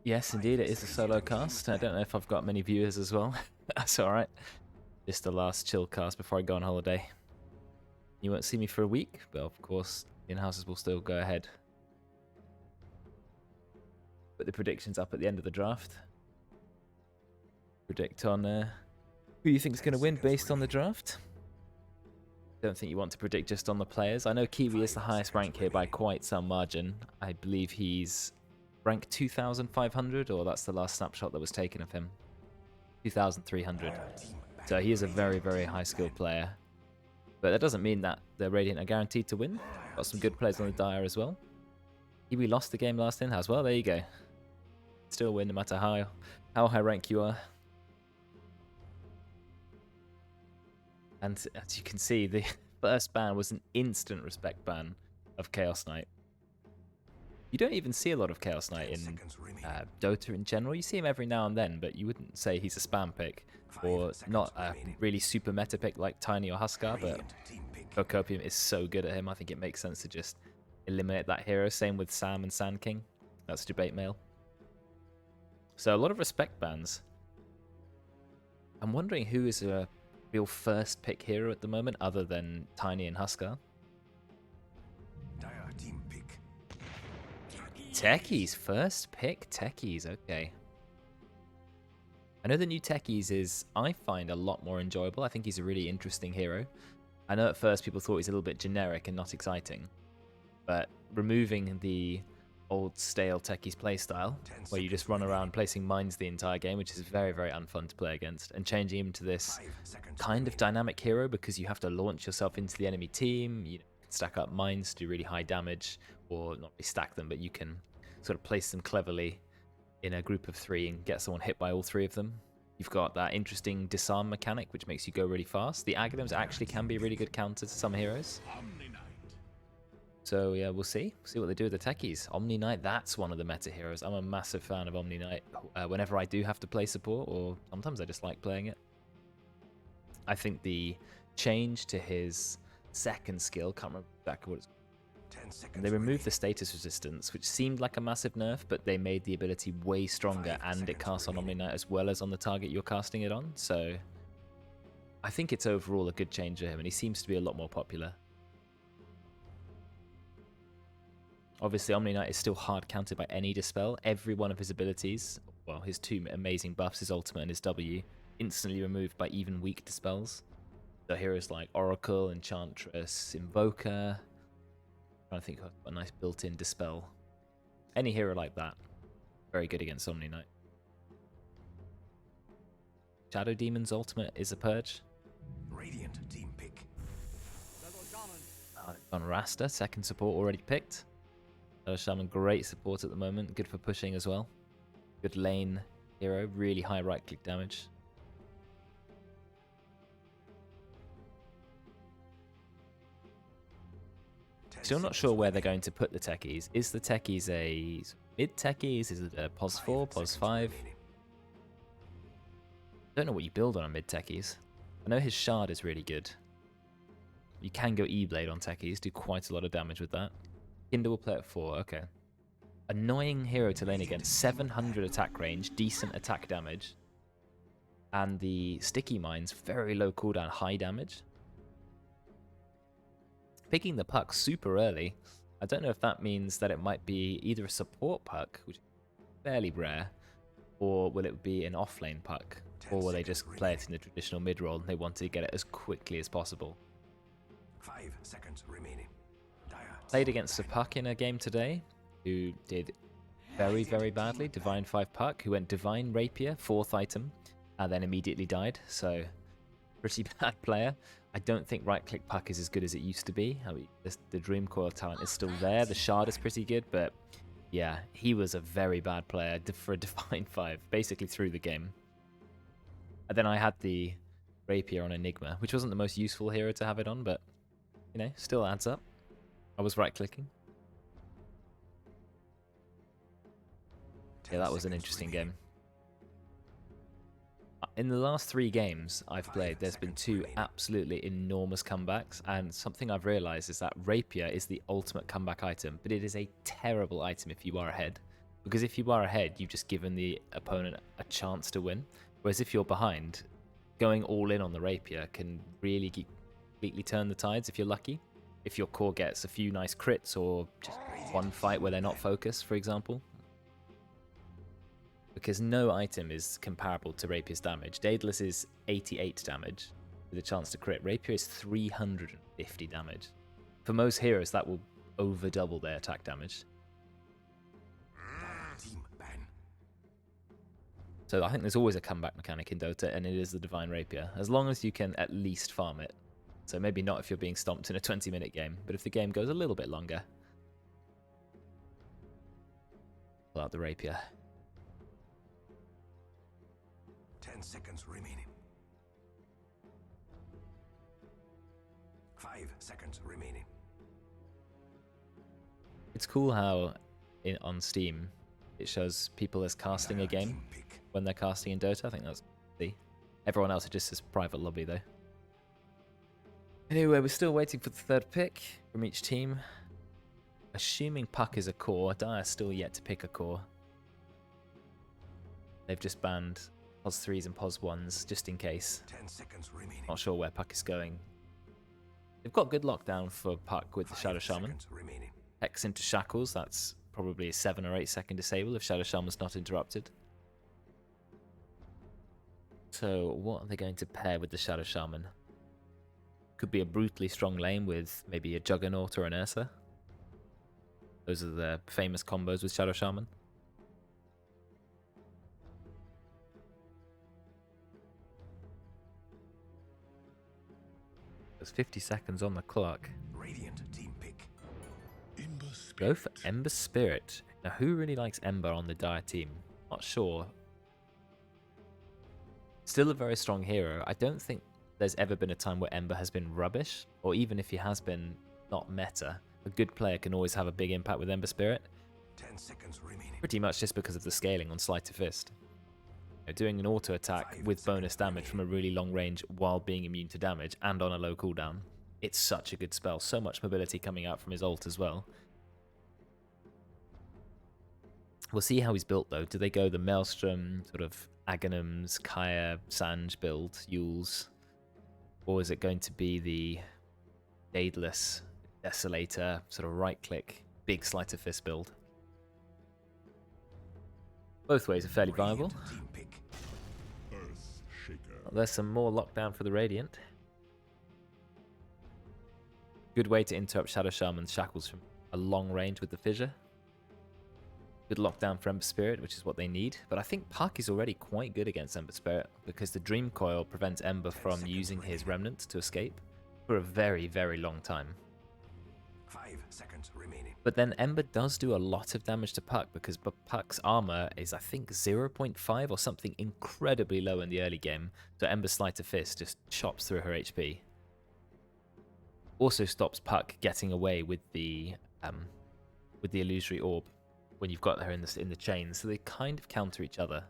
Yes, indeed, it is a solo cast. I don't know if I've got many viewers as well. That's alright. Just the last chill cast before I go on holiday. You won't see me for a week, but of course, in-houses will still go ahead. Put the predictions up at the end of the draft. Predict on who you think is going to win based on the draft. Don't think you want to predict just on the players. I know Kiwi is the highest rank here by quite some margin. I believe he's rank 2,500, or that's the last snapshot that was taken of him. 2,300. So he is a very, very high skilled player. But that doesn't mean that the Radiant are guaranteed to win. Got some good players on the Dire as well. Kiwi lost the game last in-house. Well, there you go. Still win no matter how high rank you are. And as you can see, the first ban was an instant respect ban of Chaos Knight. You don't even see a lot of Chaos Knight in Dota in general. You see him every now and then, but you wouldn't say he's a spam pick, or not a really super meta pick like Tiny or Huskar, but Copium is so good at him, I think it makes sense to just eliminate that hero. Same with Sam and Sand King. That's debate mail. So a lot of respect bans. I'm wondering who is a real first pick hero at the moment, other than Tiny and Huskar. Techies, first pick Techies, okay. I know the new Techies is, I find, a lot more enjoyable. I think he's a really interesting hero. I know at first people thought he's a little bit generic and not exciting, but removing the old stale Techies playstyle, where you just run around placing mines the entire game, which is very, very unfun to play against, and changing him to this kind of dynamic hero because you have to launch yourself into the enemy team, you can stack up mines to do really high damage, or not really stack them, but you can sort of place them cleverly in a group of 3 and get someone hit by all 3 of them. You've got that interesting disarm mechanic, which makes you go really fast. The Aghanim's actually can be a really good counter to some heroes. So yeah, we'll see. See what they do with the Techies. Omni Knight, that's one of the meta heroes. I'm a massive fan of Omni Knight. Whenever I do have to play support, or sometimes I just like playing it. I think the change to his second skill, can't remember exactly what it's called. They removed the status resistance, which seemed like a massive nerf, but they made the ability way stronger, and it casts on Omni Knight as well as on the target you're casting it on. So I think it's overall a good change for him, and he seems to be a lot more popular. Obviously, Omni Knight is still hard countered by any dispel. Every one of his abilities, well, his 2 amazing buffs, his ultimate and his W, instantly removed by even weak dispels. So heroes like Oracle, Enchantress, Invoker. I think I've got a nice built-in dispel. Any hero like that, very good against Omni Knight. Shadow Demon's ultimate is a purge. Radiant team pick. On Rasta, second support already picked. Shaman, great support at the moment, good for pushing as well. Good lane hero, really high right-click damage. Still not sure where they're going to put the Techies. Is the Techies a mid-Techies? Is it a POS 4, POS 5? I don't know what you build on a mid-Techies. I know his Shard is really good. You can go E-Blade on Techies, do quite a lot of damage with that. Kinder will play at 4, okay. Annoying hero to lane against, 700 attack range, decent attack damage. And the sticky mines, very low cooldown, high damage. Picking the puck super early, I don't know if that means that it might be either a support puck, which is fairly rare, or will it be an offlane puck, or will they just play it in the traditional mid-roll and they want to get it as quickly as possible. 5 seconds remaining. Played against a puck in a game today, who did very, very badly. Divine 5 puck, who went Divine Rapier, 4th item, and then immediately died, so pretty bad player. I don't think right-click puck is as good as it used to be. I mean, the Dream Coil talent is still there. The Shard is pretty good, but yeah, he was a very bad player for a Divine 5, basically through the game. And then I had the Rapier on Enigma, which wasn't the most useful hero to have it on, but, you know, still adds up. I was right-clicking. Yeah, that was an interesting game. In the last 3 games I've played, there's been 2 absolutely enormous comebacks, and something I've realized is that Rapier is the ultimate comeback item, but it is a terrible item if you are ahead. Because if you are ahead, you've just given the opponent a chance to win. Whereas if you're behind, going all in on the rapier can really completely turn the tides if you're lucky. If your core gets a few nice crits or just one fight where they're not focused, for example. Because no item is comparable to Rapier's damage. Daedalus is 88 damage with a chance to crit. Rapier is 350 damage. For most heroes, that will over double their attack damage. So I think there's always a comeback mechanic in Dota, and it is the Divine Rapier, as long as you can at least farm it. So maybe not if you're being stomped in a 20-minute game, but if the game goes a little bit longer, pull out the Rapier. 10 seconds remaining. 5 seconds remaining. It's cool how on Steam it shows people as casting a game when they're casting in Dota. I think that's the. Everyone else is just this private lobby though. Anyway, we're still waiting for the third pick from each team. Assuming Puck is a core, Dire's still yet to pick a core. They've just banned POS 3s and POS 1s just in case. 10 seconds remaining. Not sure where Puck is going. They've got good lockdown for Puck with the Shadow Shaman. Hex into Shackles, that's probably a 7 or 8 second disable if Shadow Shaman's not interrupted. So what are they going to pair with the Shadow Shaman? Could be a brutally strong lane with maybe a Juggernaut or an Ursa. Those are the famous combos with Shadow Shaman. There's 50 seconds on the clock. Radiant team pick. Go for Ember Spirit. Now, who really likes Ember on the Dire team? Not sure. Still a very strong hero. I don't think there's ever been a time where Ember has been rubbish, or even if he has been not meta. A good player can always have a big impact with Ember Spirit. 10 seconds remaining. Pretty much just because of the scaling on Sleight of Fist. Doing an auto attack with bonus damage from a really long range while being immune to damage and on a low cooldown. It's such a good spell. So much mobility coming out from his ult as well. We'll see how he's built though. Do they go the Maelstrom, sort of Aghanim's, Kaya, Sanj build, Yules? Or is it going to be the Daedalus, Desolator, sort of right click, big Sleight of Fist build? Both ways are fairly viable. There's some more lockdown for the Radiant. Good way to interrupt Shadow Shaman's shackles from a long range with the fissure. Good lockdown for Ember Spirit, which is what they need. But I think Puck is already quite good against Ember Spirit because the Dream Coil prevents Ember from using his Remnant to escape for a very, very long time. 5 seconds remaining. But then Ember does do a lot of damage to Puck because Puck's armor is, I think, 0.5 or something incredibly low in the early game. So Ember's Sleight of Fist just chops through her HP. Also stops Puck getting away with the illusory orb when you've got her in the chain. So they kind of counter each other.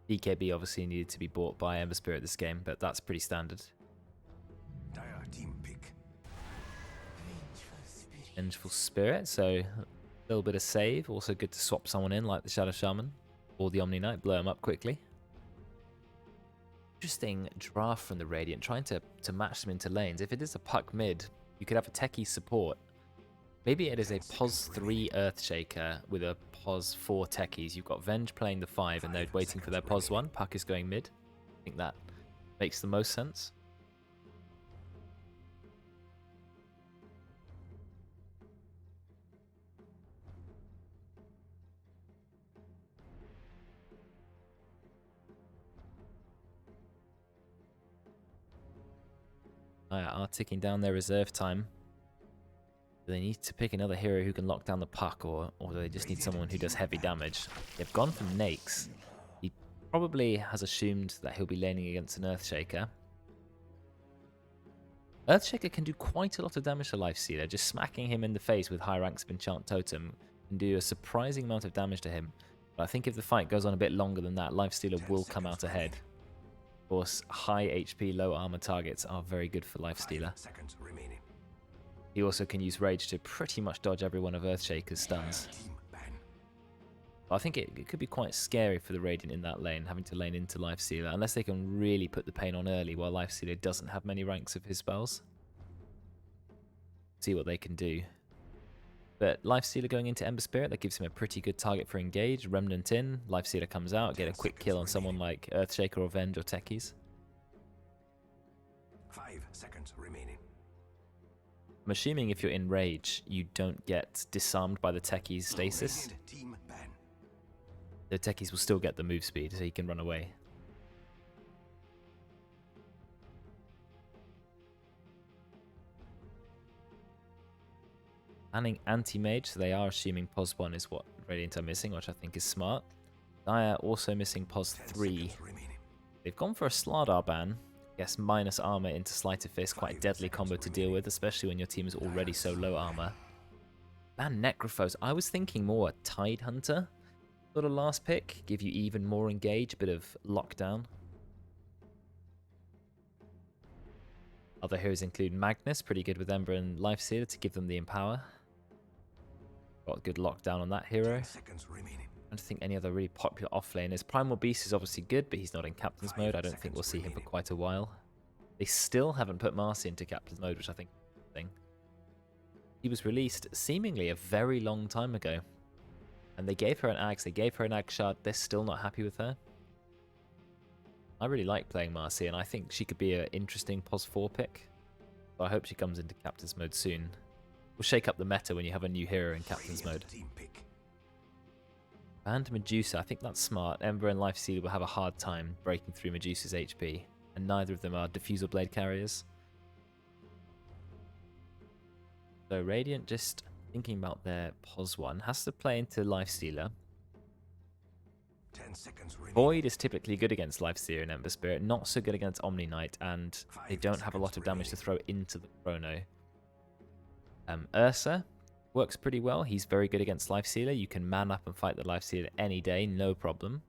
BKB obviously needed to be bought by Ember Spirit this game, but that's pretty standard. Dire team pick. Vengeful Spirit, so a little bit of save. Also good to swap someone in like the Shadow Shaman or the Omni Knight, blow him up quickly. Interesting draft from the Radiant, trying to match them into lanes. If it is a Puck mid, you could have a techie support. Maybe it is a POS 3 Earthshaker with a POS 4 techies. You've got Venge playing the 5 and they're waiting for their POS 1. Puck is going mid. I think that makes the most sense. Are ticking down their reserve time. Do they need to pick another hero who can lock down the Puck, or do they just need someone who does heavy damage? They've gone for Nakes. He probably has assumed that he'll be laning against an Earthshaker. Earthshaker can do quite a lot of damage to Lifestealer. Just smacking him in the face with high ranks of Enchant Totem can do a surprising amount of damage to him. But I think if the fight goes on a bit longer than that, Lifestealer will come out ahead. Of course, high HP, low armor targets are very good for Lifestealer. He also can use Rage to pretty much dodge every one of Earthshaker's stuns. But I think it could be quite scary for the Radiant in that lane, having to lane into Lifestealer, unless they can really put the pain on early while Lifestealer doesn't have many ranks of his spells. See what they can do. But Lifestealer going into Ember Spirit, that gives him a pretty good target for engage. Remnant in, Lifestealer comes out, get a quick kill on someone like Earthshaker or Venge or Techies. 5 seconds remaining. I'm assuming if you're in Rage, you don't get disarmed by the Techies stasis. Radiant team ban. The Techies will still get the move speed, so he can run away. Banning anti-mage, so they are assuming POS 1 is what Radiant are missing, which I think is smart. Dire also missing POS 3. They've gone for a Slardar ban. I guess minus armor into Sleight of Fist, quite a deadly combo to deal with, especially when your team is already so low armor. Ban Necrophos. I was thinking more a Tide Hunter sort of last pick, give you even more engage, a bit of lockdown. Other heroes include Magnus, pretty good with Ember and Lifestealer to give them the Empower. Got good lockdown on that hero. I don't think any other really popular offlaners. Primal Beast is obviously good, but he's not in Captain's mode. I don't think we'll see him for quite a while. They still haven't put Marcy into Captain's mode, which I think is a thing. He was released seemingly a very long time ago. And they gave her an axe, they gave her an Ag Shard, they're still not happy with her. I really like playing Marcy, and I think she could be an interesting POS 4 pick. So I hope she comes into Captain's mode soon. We'll shake up the meta when you have a new hero in Captain's mode. And Medusa, I think that's smart. Ember and Lifestealer will have a hard time breaking through Medusa's HP, and neither of them are Diffusal Blade carriers. So Radiant, just thinking about their POS 1, has to play into Lifestealer. 10 seconds remaining. Void is typically good against Lifestealer and Ember Spirit, not so good against Omni Knight, and they don't have a lot of damage to throw into the Chrono. Ursa works pretty well. He's very good against Lifestealer. You can man up and fight the Lifestealer any day, no problem.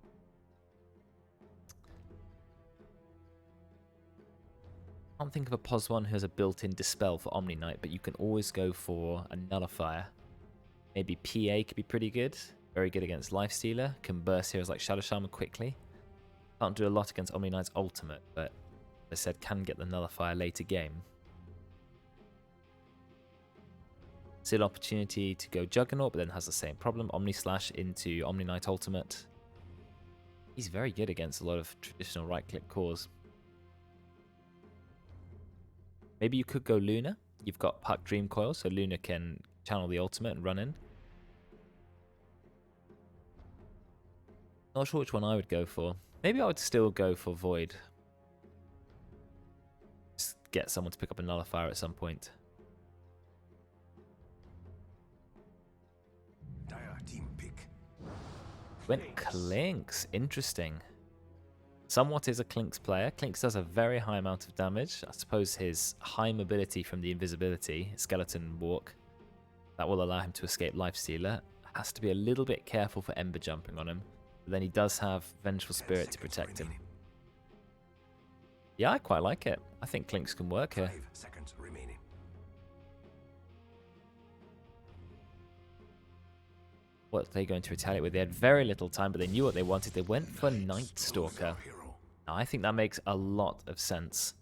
I can't think of a POS 1 who has a built-in Dispel for Omni Knight, but you can always go for a Nullifier. Maybe PA could be pretty good. Very good against Lifestealer. Can burst heroes like Shadow Shaman quickly. Can't do a lot against Omni Knight's ultimate, but as I said, can get the Nullifier later game. Still opportunity to go Juggernaut, but then has the same problem. Omni Slash into Omni Knight ultimate. He's very good against a lot of traditional right-click cores. Maybe you could go Luna. You've got Puck Dream Coil, so Luna can channel the ultimate and run in. Not sure which one I would go for. Maybe I would still go for Void. Just get someone to pick up a Nullifier at some point. Dire team pick. Went Clinks. Interesting. Somewhat is a Clinks player. Clinks does a very high amount of damage. I suppose his high mobility from the invisibility, skeleton walk, that will allow him to escape Lifestealer. Has to be a little bit careful for Ember jumping on him. But then he does have Vengeful Spirit to protect him. Yeah, I quite like it. I think Clinks can work here. 5 seconds remaining. What are they going to retaliate with? They had very little time, but they knew what they wanted. They went for Night Stalker. Now, I think that makes a lot of sense.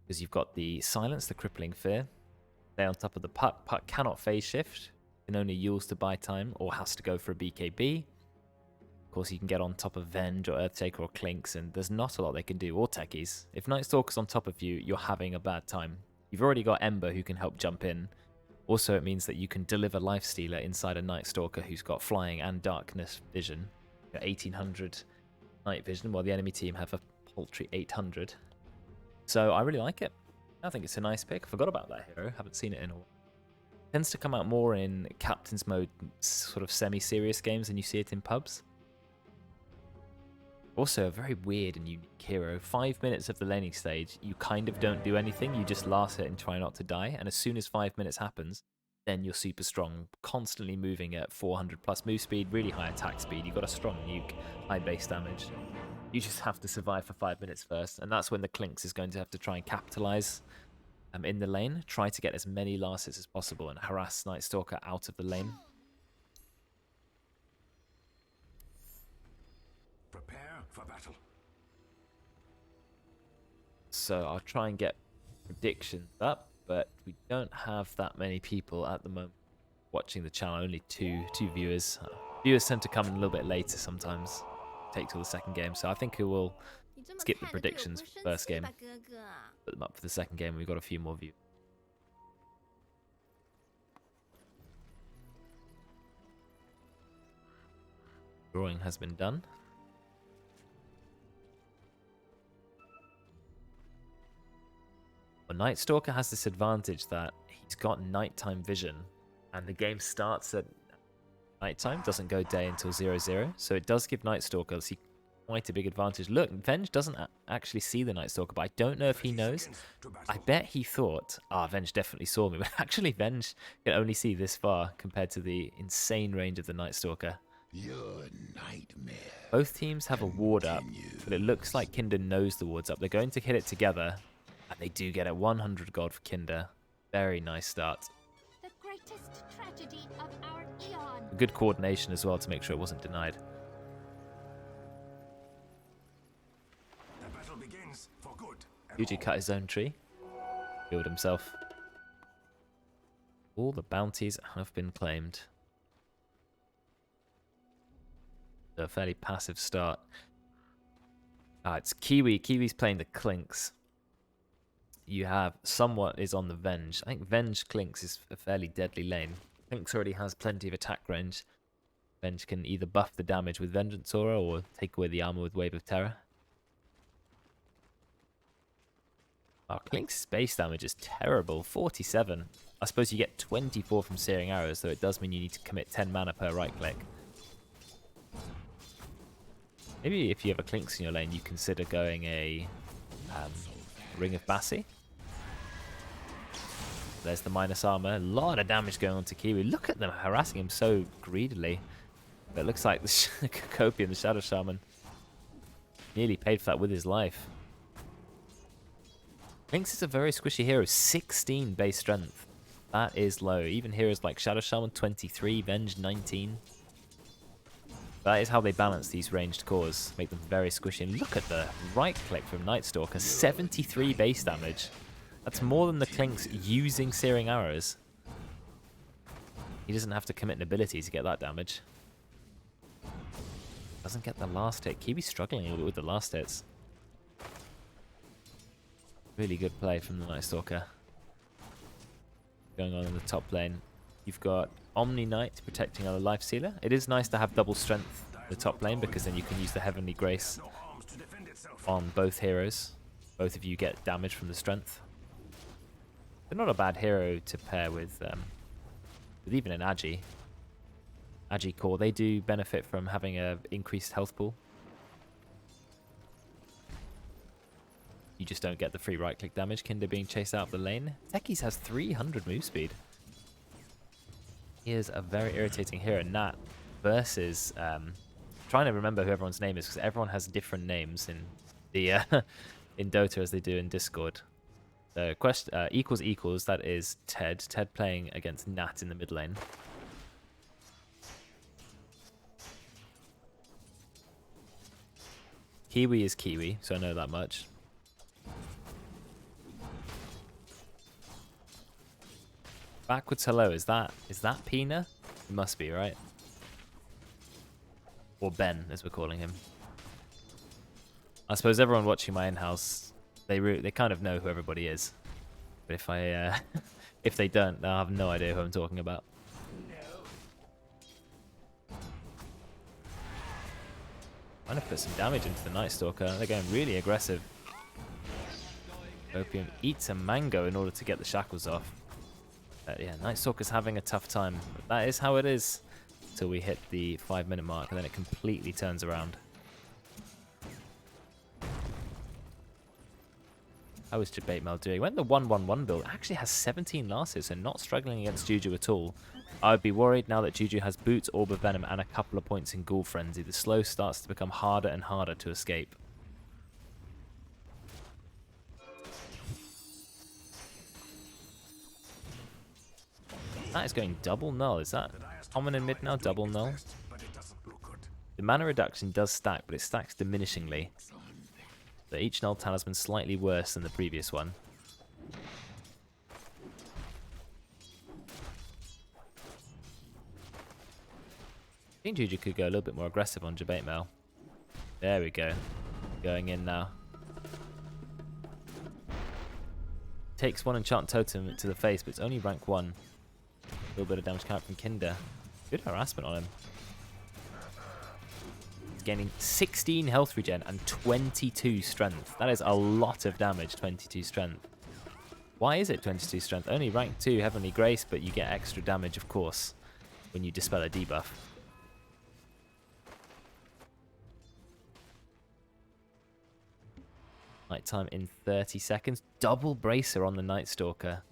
Because you've got the Silence, the Crippling Fear. Stay on top of the Puck. Puck cannot phase shift. Can only use to buy time, or has to go for a BKB. Of course, you can get on top of Venge or Earthshaker or Clinks, and there's not a lot they can do, or Techies. If Night Stalker's on top of you, you're having a bad time. You've already got Ember who can help jump in. Also, it means that you can deliver Lifestealer inside a Night Stalker who's got flying and darkness vision. Got 1800 night vision, while the enemy team have a paltry 800. So I really like it. I think it's a nice pick. Forgot about that hero. Haven't seen it in a while. Tends to come out more in Captain's mode, sort of semi-serious games than you see it in pubs. Also, a very weird and unique hero. 5 minutes of the laning stage, you kind of don't do anything. You just last it and try not to die. And as soon as 5 minutes happens, then you're super strong. Constantly moving at 400 plus move speed, really high attack speed. You've got a strong nuke, high base damage. You just have to survive for 5 minutes first. And that's when the Clinks is going to have to try and capitalize in the lane. Try to get as many last hits as possible and harass Night Stalker out of the lane. for battle. So I'll try and get predictions up, but we don't have that many people at the moment watching the channel. Only two viewers. Viewers tend to come in a little bit later sometimes. Take till the second game, so I think we will skip the predictions for the first game. Put them up for the second game. We've got a few more views. Drawing has been done. Well, Night Stalker has this advantage that he's got nighttime vision, and the game starts at nighttime, doesn't go day until 0-0, so it does give Night Stalker quite a big advantage. Look, Venge doesn't actually see the Night Stalker, but I don't know if he knows. I bet he thought, Venge definitely saw me, but actually Venge can only see this far compared to the insane range of the Night Stalker. Your nightmare. Both teams have a ward up, but it looks like Kinder knows the ward's up. They're going to hit it together, and they do get it. 100 gold for Kinder. Very nice start. The greatest tragedy of our eon. Good coordination as well to make sure it wasn't denied. The battle begins for good. Yuji cut his own tree. Killed himself. All the bounties have been claimed. A fairly passive start. It's Kiwi. Kiwi's playing the Clinks. You have somewhat is on the Venge. I think Venge Clinks is a fairly deadly lane. Clinks already has plenty of attack range. Venge can either buff the damage with Vengeance Aura or take away the armor with Wave of Terror. Clinks' base damage is terrible. 47. I suppose you get 24 from Searing Arrows, so it does mean you need to commit 10 mana per right click. Maybe if you have a Clinks in your lane, you consider going a Ring of Bassi. There's the minus armor. A lot of damage going on to Kiwi. Look at them harassing him so greedily. But it looks like the Copium, the Shadow Shaman, nearly paid for that with his life. Clinks is a very squishy hero. 16 base strength. That is low. Even heroes like Shadow Shaman, 23. Venge, 19. That is how they balance these ranged cores, make them very squishy. And look at the right click from Night Stalker, 73 base damage. That's more than the Clinks using Searing Arrows. He doesn't have to commit an ability to get that damage. Doesn't get the last hit. Kiwi's struggling a little bit with the last hits. Really good play from the Night Stalker. Going on in the top lane. You've got Omni Knight protecting our Life Sealer. It is nice to have double strength in the top lane because then you can use the Heavenly Grace on both heroes. Both of you get damage from the strength. They're not a bad hero to pair with even an Agi. Agi core, they do benefit from having a increased health pool. You just don't get the free right click damage. Kinder being chased out of the lane. Techies has 300 move speed. He is a very irritating hero. Nat versus trying to remember who everyone's name is because everyone has different names in the in Dota as they do in Discord. So equals that is Ted. Ted playing against Nat in the mid lane. Kiwi is Kiwi, so I know that much. Backwards hello, is that Pina? It must be, right? Or Ben, as we're calling him. I suppose everyone watching my in-house, they kind of know who everybody is. But if I if they don't, they'll have no idea who I'm talking about. Trying to put some damage into the Night Stalker. They're going really aggressive. Opium eats a mango in order to get the shackles off. Yeah, Night Stalker's having a tough time. But that is how it is until we hit the 5-minute mark, and then it completely turns around. How is Jabatemel doing? Went the 1-1-1 build. Actually has 17 last hits, so not struggling against Juju at all. I would be worried now that Juju has Boots, Orb of Venom, and a couple of points in Ghoul Frenzy. The slow starts to become harder and harder to escape. That is going double null. Is that common in mid now? Double null? But it doesn't look good. The mana reduction does stack, but it stacks diminishingly. So each null talisman slightly worse than the previous one. I think Juju could go a little bit more aggressive on Debate Mail. There we go. Going in now. Takes one enchant totem to the face, but it's only rank 1. A little bit of damage count from Kinder. Good harassment on him. He's gaining 16 health regen and 22 strength. That is a lot of damage, 22 strength. Why is it 22 strength? Only rank 2 Heavenly Grace, but you get extra damage, of course, when you dispel a debuff. Nighttime in 30 seconds. Double Bracer on the Night Stalker.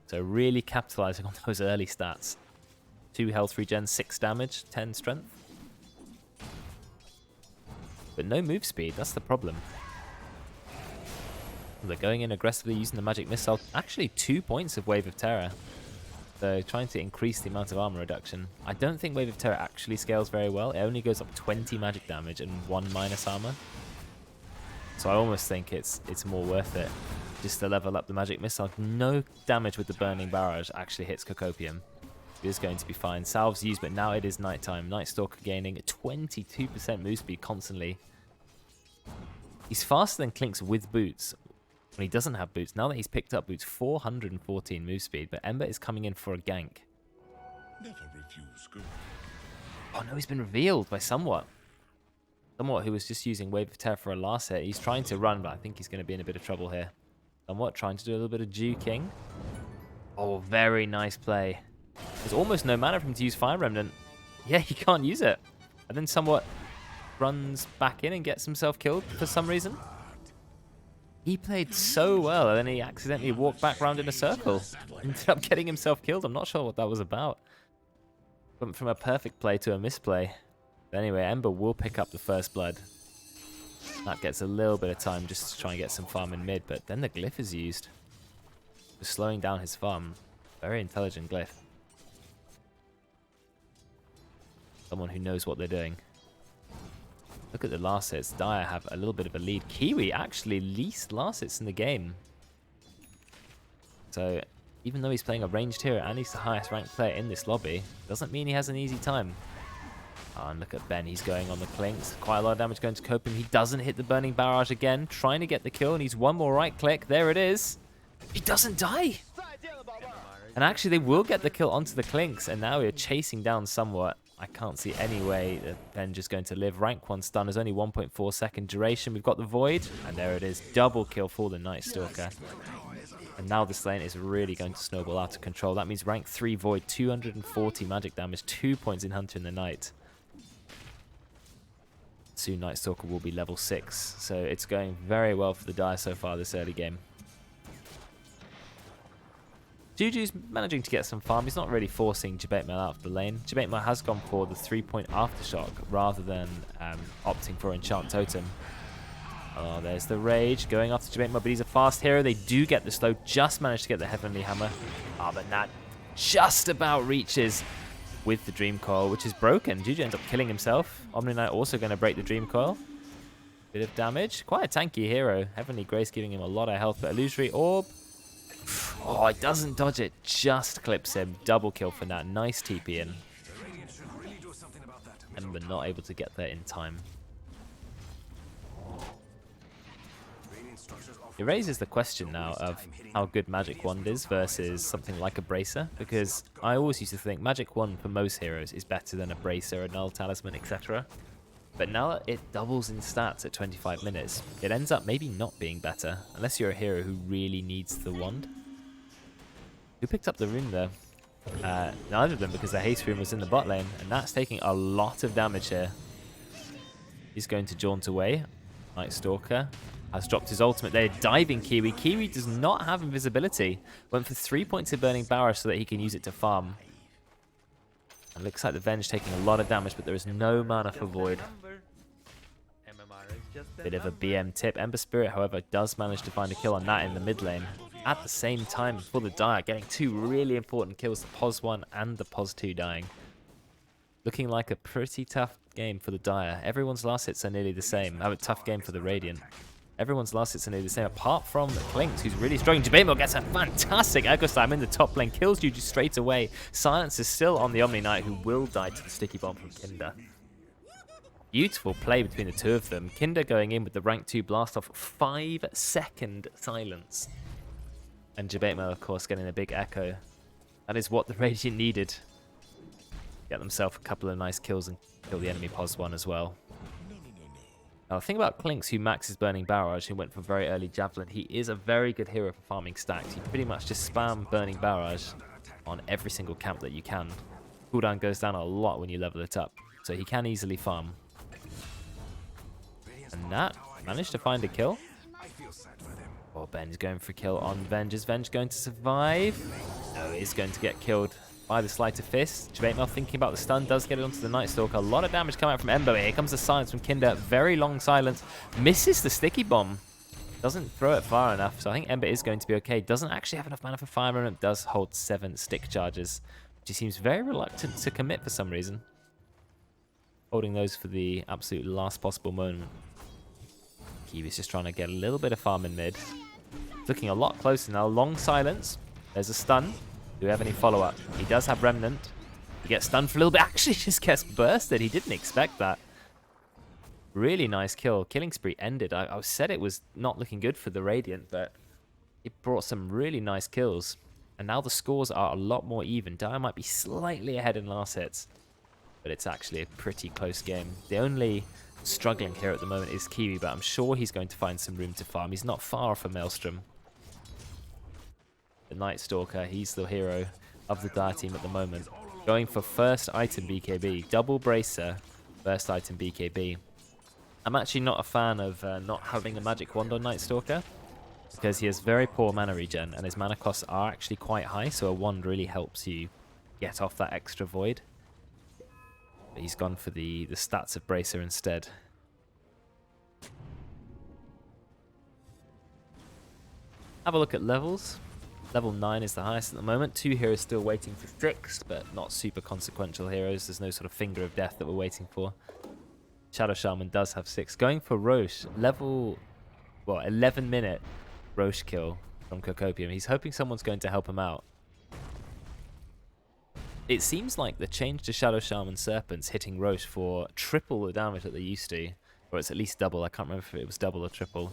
So really capitalizing on those early stats. 2 health regen, 6 damage, 10 strength. But no move speed, that's the problem. They're going in aggressively using the magic missile. Actually 2 points of Wave of Terror. So trying to increase the amount of armor reduction. I don't think Wave of Terror actually scales very well. It only goes up 20 magic damage and 1 minus armor. So I almost think it's more worth it just to level up the magic missile. No damage with the burning barrage actually hits Cocopium. It is going to be fine. Salve's used, but now it is nighttime. Night Stalker gaining 22% move speed constantly. He's faster than Clinks with boots when he doesn't have boots. Now that he's picked up boots, 414 move speed, but Ember is coming in for a gank. Never refuse good. Oh no, he's been revealed by Somewhat. Somewhat, who was just using Wave of Terror for a last hit. He's trying to run, but I think he's going to be in a bit of trouble here. Somewhat trying to do a little bit of juking. Oh, very nice play. There's almost no mana for him to use Fire Remnant. Yeah, he can't use it. And then Somewhat runs back in and gets himself killed for some reason. He played so well, and then he accidentally walked back round in a circle. Ended up getting himself killed. I'm not sure what that was about. Went from a perfect play to a misplay. But anyway, Ember will pick up the first blood. That gets a little bit of time just to try and get some farm in mid, but then the glyph is used. Just slowing down his farm. Very intelligent glyph. Someone who knows what they're doing. Look at the last hits. Dire have a little bit of a lead. Kiwi actually least last hits in the game. So even though he's playing a ranged hero and he's the highest ranked player in this lobby, doesn't mean he has an easy time. Oh, and look at Ben, he's going on the Clinks. Quite a lot of damage going to Copium. He doesn't hit the Burning Barrage again. Trying to get the kill, and he's one more right click. There it is. He doesn't die. And actually, they will get the kill onto the Clinks, and now we're chasing down Somewhat. I can't see any way that Ben just going to live. Rank 1 stun is only 1.4 second duration. We've got the Void, and there it is. Double kill for the Night Stalker. And now this lane is really going to snowball out of control. That means rank 3 Void, 240 magic damage, 2 points in Hunter in the Night. Soon Night Stalker will be level 6, so it's going very well for the Dire so far this early game. Juju's managing to get some farm. He's not really forcing Jabate Mail out of the lane. Jabate Mail has gone for the 3-point Aftershock rather than opting for Enchant Totem. Oh, there's the Rage going after Jabate Mail, but he's a fast hero. They do get the slow, just managed to get the Heavenly Hammer. Ah, but that just about reaches with the Dream Coil, which is broken. Juju ends up killing himself. Omni Knight also going to break the Dream Coil. Bit of damage. Quite a tanky hero. Heavenly Grace giving him a lot of health, but Illusory Orb. Oh, it doesn't dodge it. Just clips him. Double kill for that. Nice TP in. Ember not able to get there in time. It raises the question now of how good Magic Wand is versus something like a Bracer, because I always used to think Magic Wand for most heroes is better than a Bracer, a Null Talisman, etc. But now it doubles in stats at 25 minutes, it ends up maybe not being better, unless you're a hero who really needs the wand. Who picked up the rune though? Neither of them, because the haste rune was in the bot lane, and that's taking a lot of damage here. He's going to jaunt away. Night Stalker has dropped his ultimate there, diving Kiwi. Kiwi does not have invisibility. Went for 3 points of Burning Barrage so that he can use it to farm. It looks like the Venge taking a lot of damage, but there is no mana for Void. Bit of a BM tip. Ember Spirit, however, does manage to find a kill on that in the mid lane. At the same time, for the Dire, getting 2 really important kills, the POS 1 and the POS 2 dying. Looking like a pretty tough game for the Dire. Everyone's last hits are nearly the same. Have a tough game for the Radiant. Everyone's last hits are nearly the same, apart from Klinks, who's really struggling. Jabemo gets a fantastic Echo Slam in the top lane, kills Juju straight away. Silence is still on the Omni Knight, who will die to the sticky bomb from Kinder. Beautiful play between the two of them. Kinder going in with the rank 2 blast off, 5-second silence. And Jabemo, of course, getting a big echo. That is what the Radiant needed. Get themselves a couple of nice kills and kill the enemy POS 1 as well. Now, the thing about Klinks, who maxes Burning Barrage, who went for very early Javelin, he is a very good hero for farming stacks. You pretty much just spam Burning Barrage on every single camp that you can. Cooldown goes down a lot when you level it up, so he can easily farm. And Nat managed to find a kill. Oh, Ben's going for a kill on Venge. Is Venge going to survive? No, he's going to get killed by the Sleight of Fist. Jabemo thinking about the stun, does get it onto the Night Stalker. A lot of damage coming out from Ember. Here comes the silence from Kinder. Very long silence. Misses the sticky bomb. Doesn't throw it far enough, so I think Ember is going to be okay. Doesn't actually have enough mana for Fire Remnant. Does hold 7 stick charges, which he seems very reluctant to commit for some reason. Holding those for the absolute last possible moment. Kiwi's just trying to get a little bit of farm in mid. Looking a lot closer now. Long silence. There's a stun. Do we have any follow-up? He does have Remnant. He gets stunned for a little bit. Actually, just gets bursted. He didn't expect that. Really nice kill. Killing spree ended. I said it was not looking good for the Radiant, but it brought some really nice kills. And now the scores are a lot more even. Dire might be slightly ahead in last hits, but it's actually a pretty close game. The only struggling here at the moment is Kiwi, but I'm sure he's going to find some room to farm. He's not far off a Maelstrom. The Night Stalker, he's the hero of the Dire team at the moment. Going for first item BKB. Double Bracer, first item BKB. I'm actually not a fan of not having a magic wand on Night Stalker, because he has very poor mana regen, and his mana costs are actually quite high, so a wand really helps you get off that extra void. But he's gone for the stats of Bracer instead. Have a look at levels. Level 9 is the highest at the moment. 2 heroes still waiting for 6, but not super consequential heroes. There's no sort of finger of death that we're waiting for. Shadow Shaman does have 6. Going for Roche, level, 11-minute Roche kill from Cocopium. He's hoping someone's going to help him out. It seems like the change to Shadow Shaman Serpents hitting Roche for triple the damage that they used to, or it's at least double. I can't remember if it was double or triple.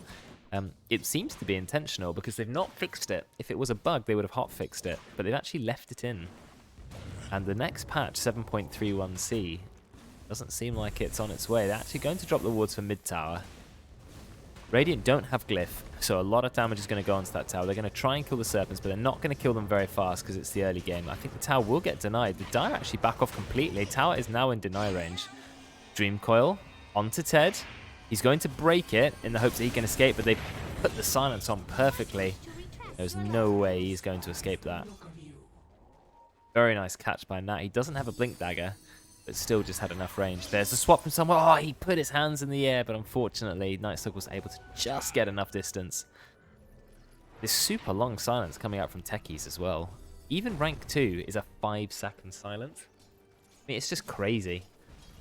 It seems to be intentional because they've not fixed it. If it was a bug, they would have hotfixed it, but they've actually left it in. And the next patch, 7.31c, doesn't seem like it's on its way. They're actually going to drop the wards for mid tower. Radiant don't have Glyph, so a lot of damage is going to go onto that tower. They're going to try and kill the Serpents, but they're not going to kill them very fast because it's the early game. I think the tower will get denied. The Dire actually back off completely. Tower is now in deny range. Dream Coil onto Ted. He's going to break it in the hopes that he can escape, but they put the silence on perfectly. There's no way he's going to escape that. Very nice catch by Nat. He doesn't have a Blink Dagger, but still just had enough range. There's a swap from somewhere. Oh, he put his hands in the air, but unfortunately, Nightstalker was able to just get enough distance. This super long silence coming out from techies as well. Even rank 2 is a 5-second silence. I mean, it's just crazy.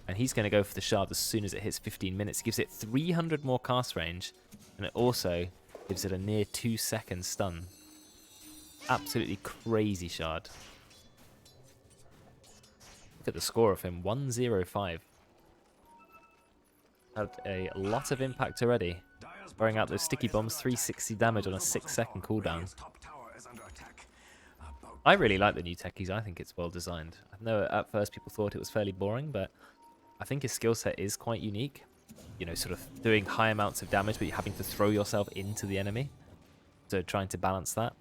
And he's going to go for the shard as soon as it hits 15 minutes. Gives it 300 more cast range. And it also gives it a near 2-second stun. Absolutely crazy shard. Look at the score of him. 105. Had a lot of impact already. Throwing out those sticky bombs. 360 damage on a 6-second cooldown. I really like the new techies. I think it's well designed. I know at first people thought it was fairly boring, but I think his skill set is quite unique. You know, sort of doing high amounts of damage, but you're having to throw yourself into the enemy. So trying to balance that.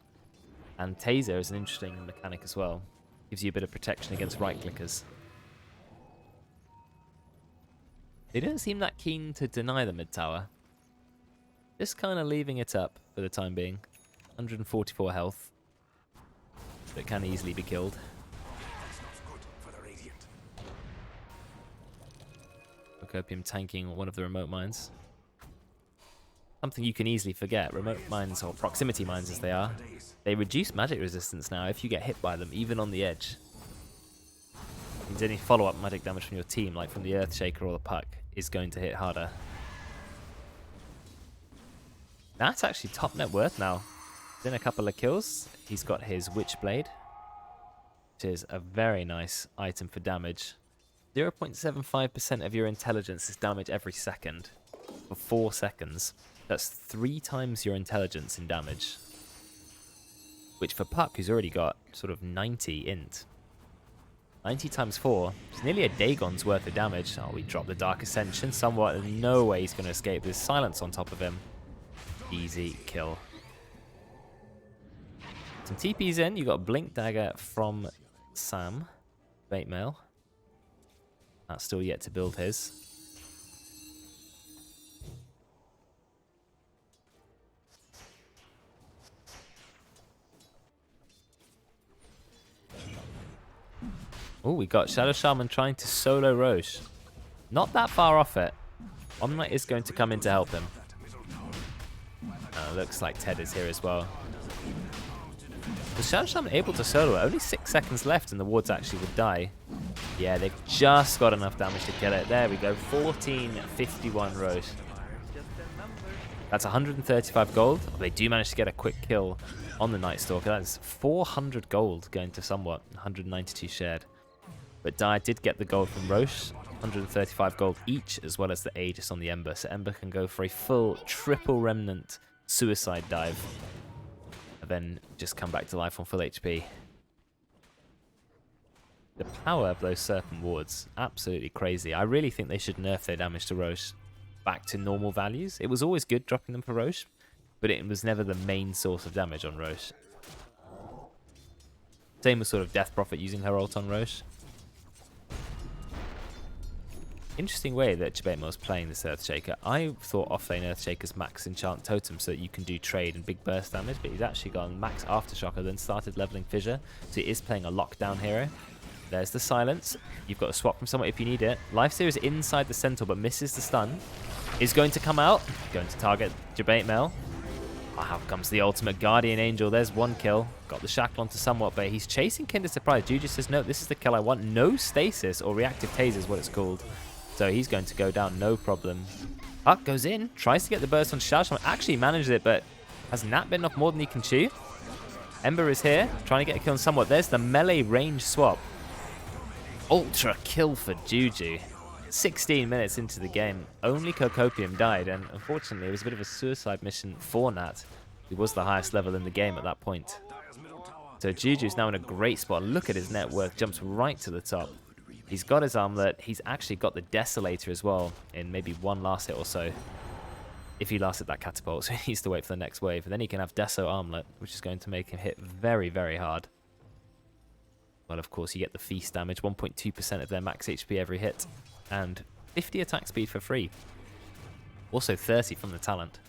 And Taser is an interesting mechanic as well. Gives you a bit of protection against right clickers. They didn't seem that keen to deny the mid tower. Just kind of leaving it up for the time being. 144 health. But can easily be killed. Copium tanking one of the remote mines. Something you can easily forget. Remote mines, or proximity mines as they are, they reduce magic resistance now if you get hit by them, even on the edge. means any follow-up magic damage from your team, like from the Earthshaker or the Puck, is going to hit harder. That's actually top net worth now. He's in a couple of kills. He's got his Witchblade, which is a very nice item for damage. 0.75% of your intelligence is damage every second for 4 seconds. That's 3 times your intelligence in damage. Which for Puck, who's already got sort of 90 int. 90 times 4 is nearly a Dagon's worth of damage. Oh, we drop the Dark Ascension somewhat. There's no way he's going to escape. There's silence on top of him. Easy kill. Some TP's in. You got a Blink Dagger from Sam. Bait mail. That's still yet to build his. Oh, we got Shadow Shaman trying to solo Roche. Not that far off it. Omnite is going to come in to help him. Looks like Ted is here as well. Was Shadow Shaman able to solo it? Only 6 seconds left and the wards actually would die. Yeah, they've just got enough damage to kill it. There we go. 1451 Roche. That's 135 gold. Oh, they do manage to get a quick kill on the Night Stalker. That's 400 gold going to somewhat. 192 shared. But Dire did get the gold from Roche. 135 gold each, as well as the Aegis on the Ember. So Ember can go for a full triple Remnant suicide dive. And then just come back to life on full HP. The power of those Serpent Wards, absolutely crazy. I really think they should nerf their damage to Roche back to normal values. It was always good dropping them for Roche, but it was never the main source of damage on Roche. Same with sort of Death Prophet using her ult on Roche. Interesting way that Jabetmo's playing this Earthshaker. I thought offlane Earthshaker's max enchant totem so that you can do trade and big burst damage, but he's actually gone max Aftershocker, then started leveling Fissure, so he is playing a lockdown hero. There's the silence. You've got to swap from somewhere if you need it. Lifesteal is inside the Centaur but misses the stun. Is going to come out. Going to target Jabetmo. Out comes the ultimate Guardian Angel. There's one kill. Got the shackle onto somewhat, but he's chasing Kinder Surprise. Juju says, no, this is the kill I want. No stasis or reactive taser is what it's called. So he's going to go down, no problem. Puck goes in, tries to get the burst on Shadow. Actually managed it, but has Nat bitten off more than he can chew? Ember is here, trying to get a kill on somewhat. There's the melee range swap. Ultra kill for Juju. 16 minutes into the game, only Cocopium died, and unfortunately it was a bit of a suicide mission for Nat, who was the highest level in the game at that point. So Juju's now in a great spot. Look at his net worth, jumps right to the top. He's got his armlet. He's actually got the Desolator as well in maybe one last hit or so. If he lasted that catapult, so he needs to wait for the next wave. And then he can have Deso Armlet, which is going to make him hit very, very hard. Well, of course, you get the feast damage, 1.2% of their max HP every hit. And 50 attack speed for free. Also 30 from the talent.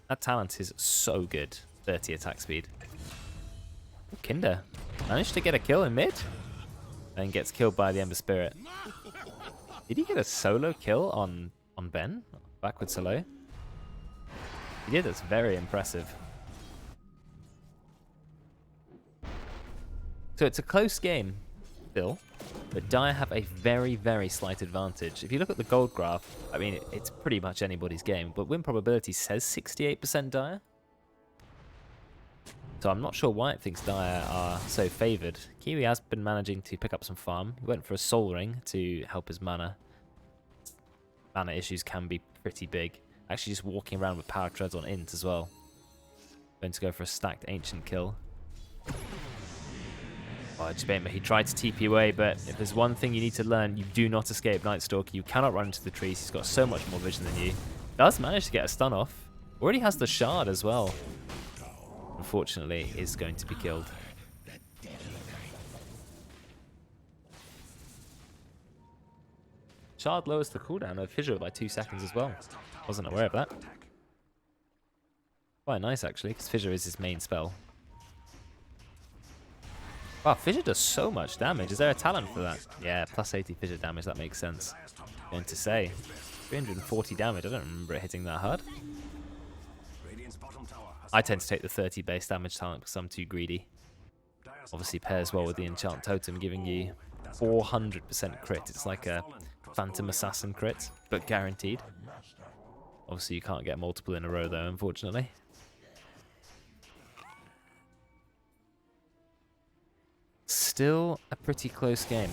That talent is so good. 30 attack speed. Oh, Kinder managed to get a kill in mid. Then gets killed by the Ember Spirit. Did he get a solo kill on Ben? Backwards solo? He did, that's very impressive. So it's a close game still, but Dire have a very, very slight advantage. If you look at the gold graph, I mean, it's pretty much anybody's game, but win probability says 68% Dire. So I'm not sure why it thinks Dire are so favoured. Kiwi has been managing to pick up some farm. He went for a Soul Ring to help his mana. Mana issues can be pretty big. Actually just walking around with Power Treads on Int as well. Going to go for a stacked Ancient kill. Oh, Jabetmo, he tried to TP away, but if there's one thing you need to learn, you do not escape Night Stalker. You cannot run into the trees. He's got so much more vision than you. Does manage to get a stun off. Already has the shard as well. Unfortunately, is going to be killed. Shard lowers the cooldown of Fissure by 2 seconds as well. Wasn't aware of that. Quite nice actually, because Fissure is his main spell. Wow, Fissure does so much damage. Is there a talent for that? Yeah, plus 80 Fissure damage, that makes sense. Going to say. 340 damage, I don't remember it hitting that hard. I tend to take the 30 base damage talent because I'm too greedy. Obviously pairs well with the enchant totem, giving you 400% crit. It's like a phantom assassin crit, but guaranteed. Obviously you can't get multiple in a row though, unfortunately. Still a pretty close game,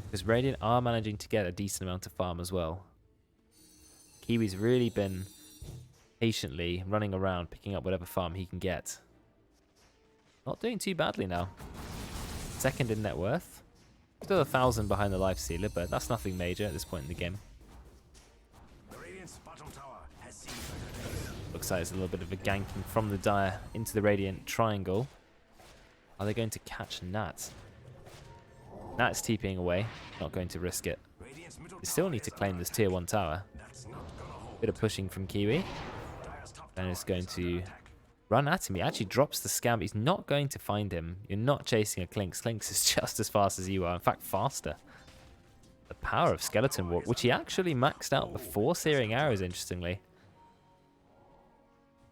because Radiant are managing to get a decent amount of farm as well. Kiwi's really been patiently running around, picking up whatever farm he can get. Not doing too badly now. Second in net worth. Still 1,000 behind the life stealer, but that's nothing major at this point in the game. Looks like it's a little bit of a ganking from the Dire into the Radiant triangle. Are they going to catch Nat? Nat's TPing away, not going to risk it. They still need to claim this tier 1 tower. Bit of pushing from Kiwi. And it's going to run at him. He actually drops the scam. He's not going to find him. You're not chasing a Clinks. Clinks is just as fast as you are. In fact, faster. The power of Skeleton Walk, which he actually maxed out before Searing Arrows, interestingly.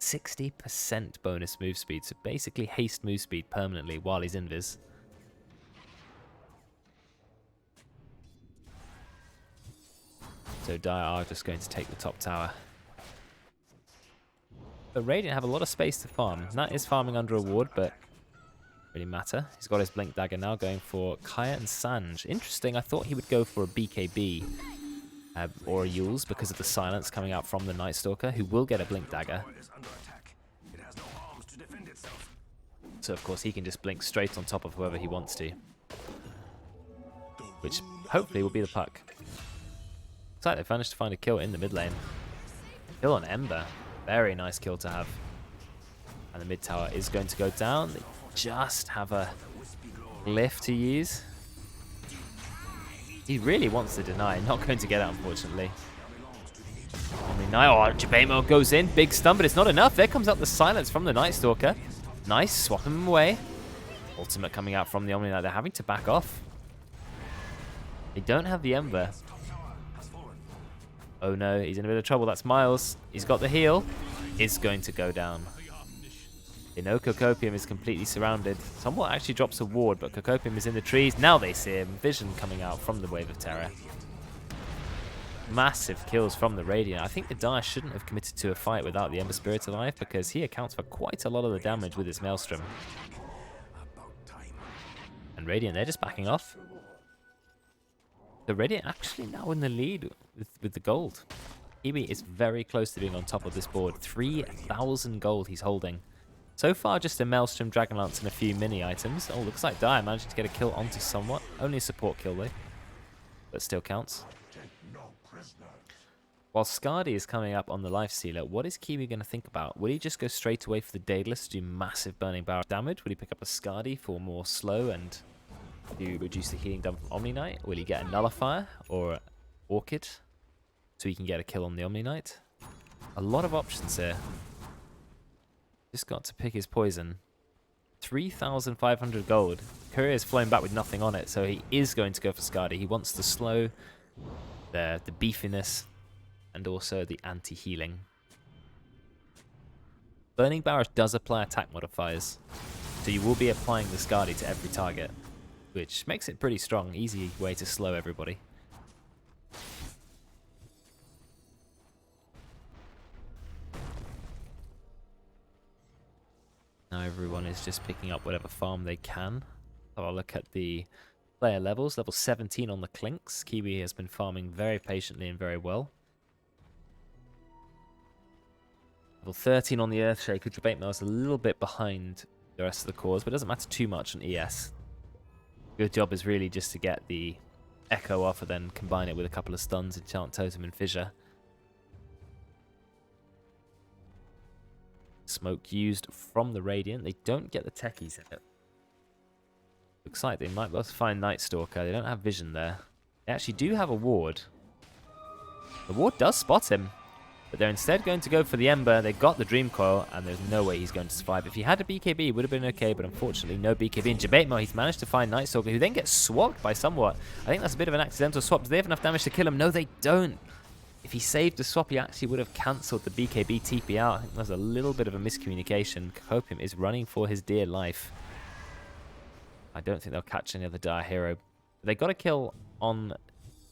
60% bonus move speed. So basically haste move speed permanently while he's invis. So Dire are just going to take the top tower. But Radiant have a lot of space to farm. Nat is farming under a ward, but really matter. He's got his Blink Dagger now, going for Kaya and Sanj. Interesting, I thought he would go for a BKB or a Yules because of the silence coming out from the Night Stalker, who will get a Blink Dagger. So of course he can just blink straight on top of whoever he wants to. Which hopefully will be the puck. Looks like they've managed to find a kill in the mid lane. Kill on Ember. Very nice kill to have. And the mid tower is going to go down. They just have a glyph to use. He really wants to deny. Not going to get it, unfortunately. Oh, Jabamo goes in. Big stun, but it's not enough. There comes out the silence from the Night Stalker. Nice. Swapping him away. Ultimate coming out from the Omni Knight. They're having to back off. They don't have the Ember. Oh no, he's in a bit of trouble. That's Miles. He's got the heal. Is going to go down. They know Cocopium is completely surrounded. Someone actually drops a ward, but Cocopium is in the trees. Now they see him. Vision coming out from the Wave of Terror. Massive kills from the Radiant. I think the Dire shouldn't have committed to a fight without the Ember Spirit alive, because he accounts for quite a lot of the damage with his Maelstrom. And Radiant, they're just backing off. The Radiant actually now in the lead with the gold. Kiwi is very close to being on top of this board. 3,000 gold he's holding. So far, just a Maelstrom, Dragonlance, and a few mini items. Oh, looks like Dire managed to get a kill onto somewhat. Only a support kill, though. But still counts. While Skadi is coming up on the Lifestealer, what is Kiwi going to think about? Will he just go straight away for the Daedalus to do massive Burning Barrel damage? Will he pick up a Skadi for more slow and to reduce the healing done from Omni Knight? Will he get a Nullifier or Orchid so he can get a kill on the Omni Knight? A lot of options here. Just got to pick his poison. 3,500 gold. Courier is flying back with nothing on it, so he is going to go for Skadi. He wants the slow, the beefiness, and also the anti-healing. Burning Barrage does apply attack modifiers, so you will be applying the Skadi to every target, which makes it pretty strong. Easy way to slow everybody. Now everyone is just picking up whatever farm they can. So I'll look at the player levels. Level 17 on the Clinks. Kiwi has been farming very patiently and very well. Level 13 on the Earthshaker. Jabate is a little bit behind the rest of the cores, but it doesn't matter too much on ES. Your job is really just to get the Echo off and then combine it with a couple of stuns, Enchant Totem and Fissure. Smoke used from the Radiant. They don't get the techies in it. Looks like they might be able to find Night Stalker. They don't have vision there. They actually do have a ward. The ward does spot him, but they're instead going to go for the Ember. They got the Dream Coil, and there's no way he's going to survive. If he had a BKB, it would have been okay, but unfortunately, no BKB. And Jabate, he's managed to find Night Stalker, who then gets swapped by somewhat. I think that's a bit of an accidental swap. Do they have enough damage to kill him? No, they don't. If he saved the swap, he actually would have cancelled the BKB TP out. I think there's a little bit of a miscommunication. Copium is running for his dear life. I don't think they'll catch any other Dire hero. They got a kill on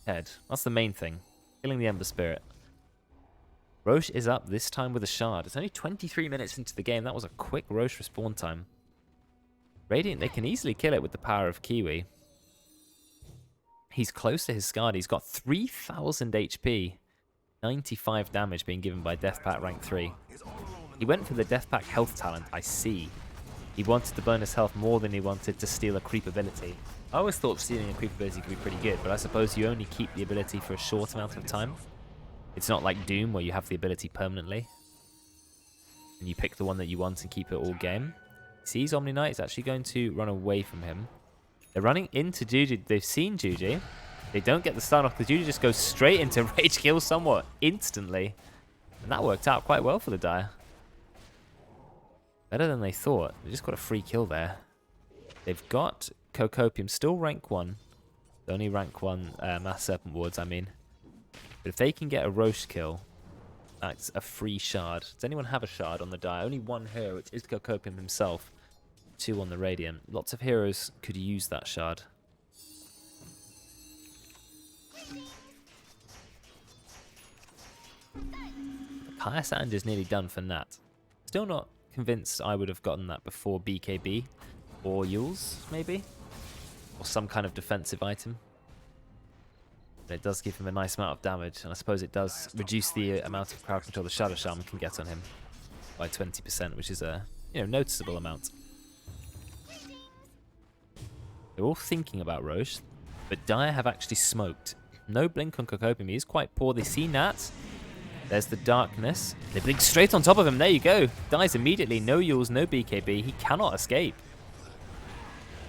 Ted. That's the main thing. Killing the Ember Spirit. Roche is up, this time with a shard. It's only 23 minutes into the game. That was a quick Roche respawn time. Radiant, they can easily kill it with the power of Kiwi. He's close to his Skadi. He's got 3,000 HP. 95 damage being given by Death Pact rank 3. He went for the Death Pact health talent, I see. He wanted the bonus health more than he wanted to steal a creep ability. I always thought stealing a creep ability could be pretty good, but I suppose you only keep the ability for a short amount of time. It's not like Doom where you have the ability permanently. And you pick the one that you want and keep it all game. He sees Omni Knight, is actually going to run away from him. They're running into Juju. They've seen Juju. They don't get the stun off. The Juju just goes straight into Rage Kill somewhat instantly. And that worked out quite well for the Dire. Better than they thought. They just got a free kill there. They've got Cocopium, still rank 1. Only rank 1 Mass Serpent Wards, I mean. But if they can get a Roche kill, that's a free shard. Does anyone have a shard on the Dire? Only one hero, which is Cocopium himself. 2 on the Radiant. Lots of heroes could use that shard. Higher Sand is nearly done for Nat. Still not convinced I would have gotten that before BKB. Or Yules, maybe? Or some kind of defensive item. But it does give him a nice amount of damage, and I suppose it does reduce the amount of crowd control the Shadow Shaman can get on him by 20%, which is a noticeable amount. They're all thinking about Roche, but Dire have actually smoked. No blink on Cocopium. He is quite poor. They see Nat. There's the darkness. They blink straight on top of him. There you go. Dies immediately. No Yules, no BKB. He cannot escape.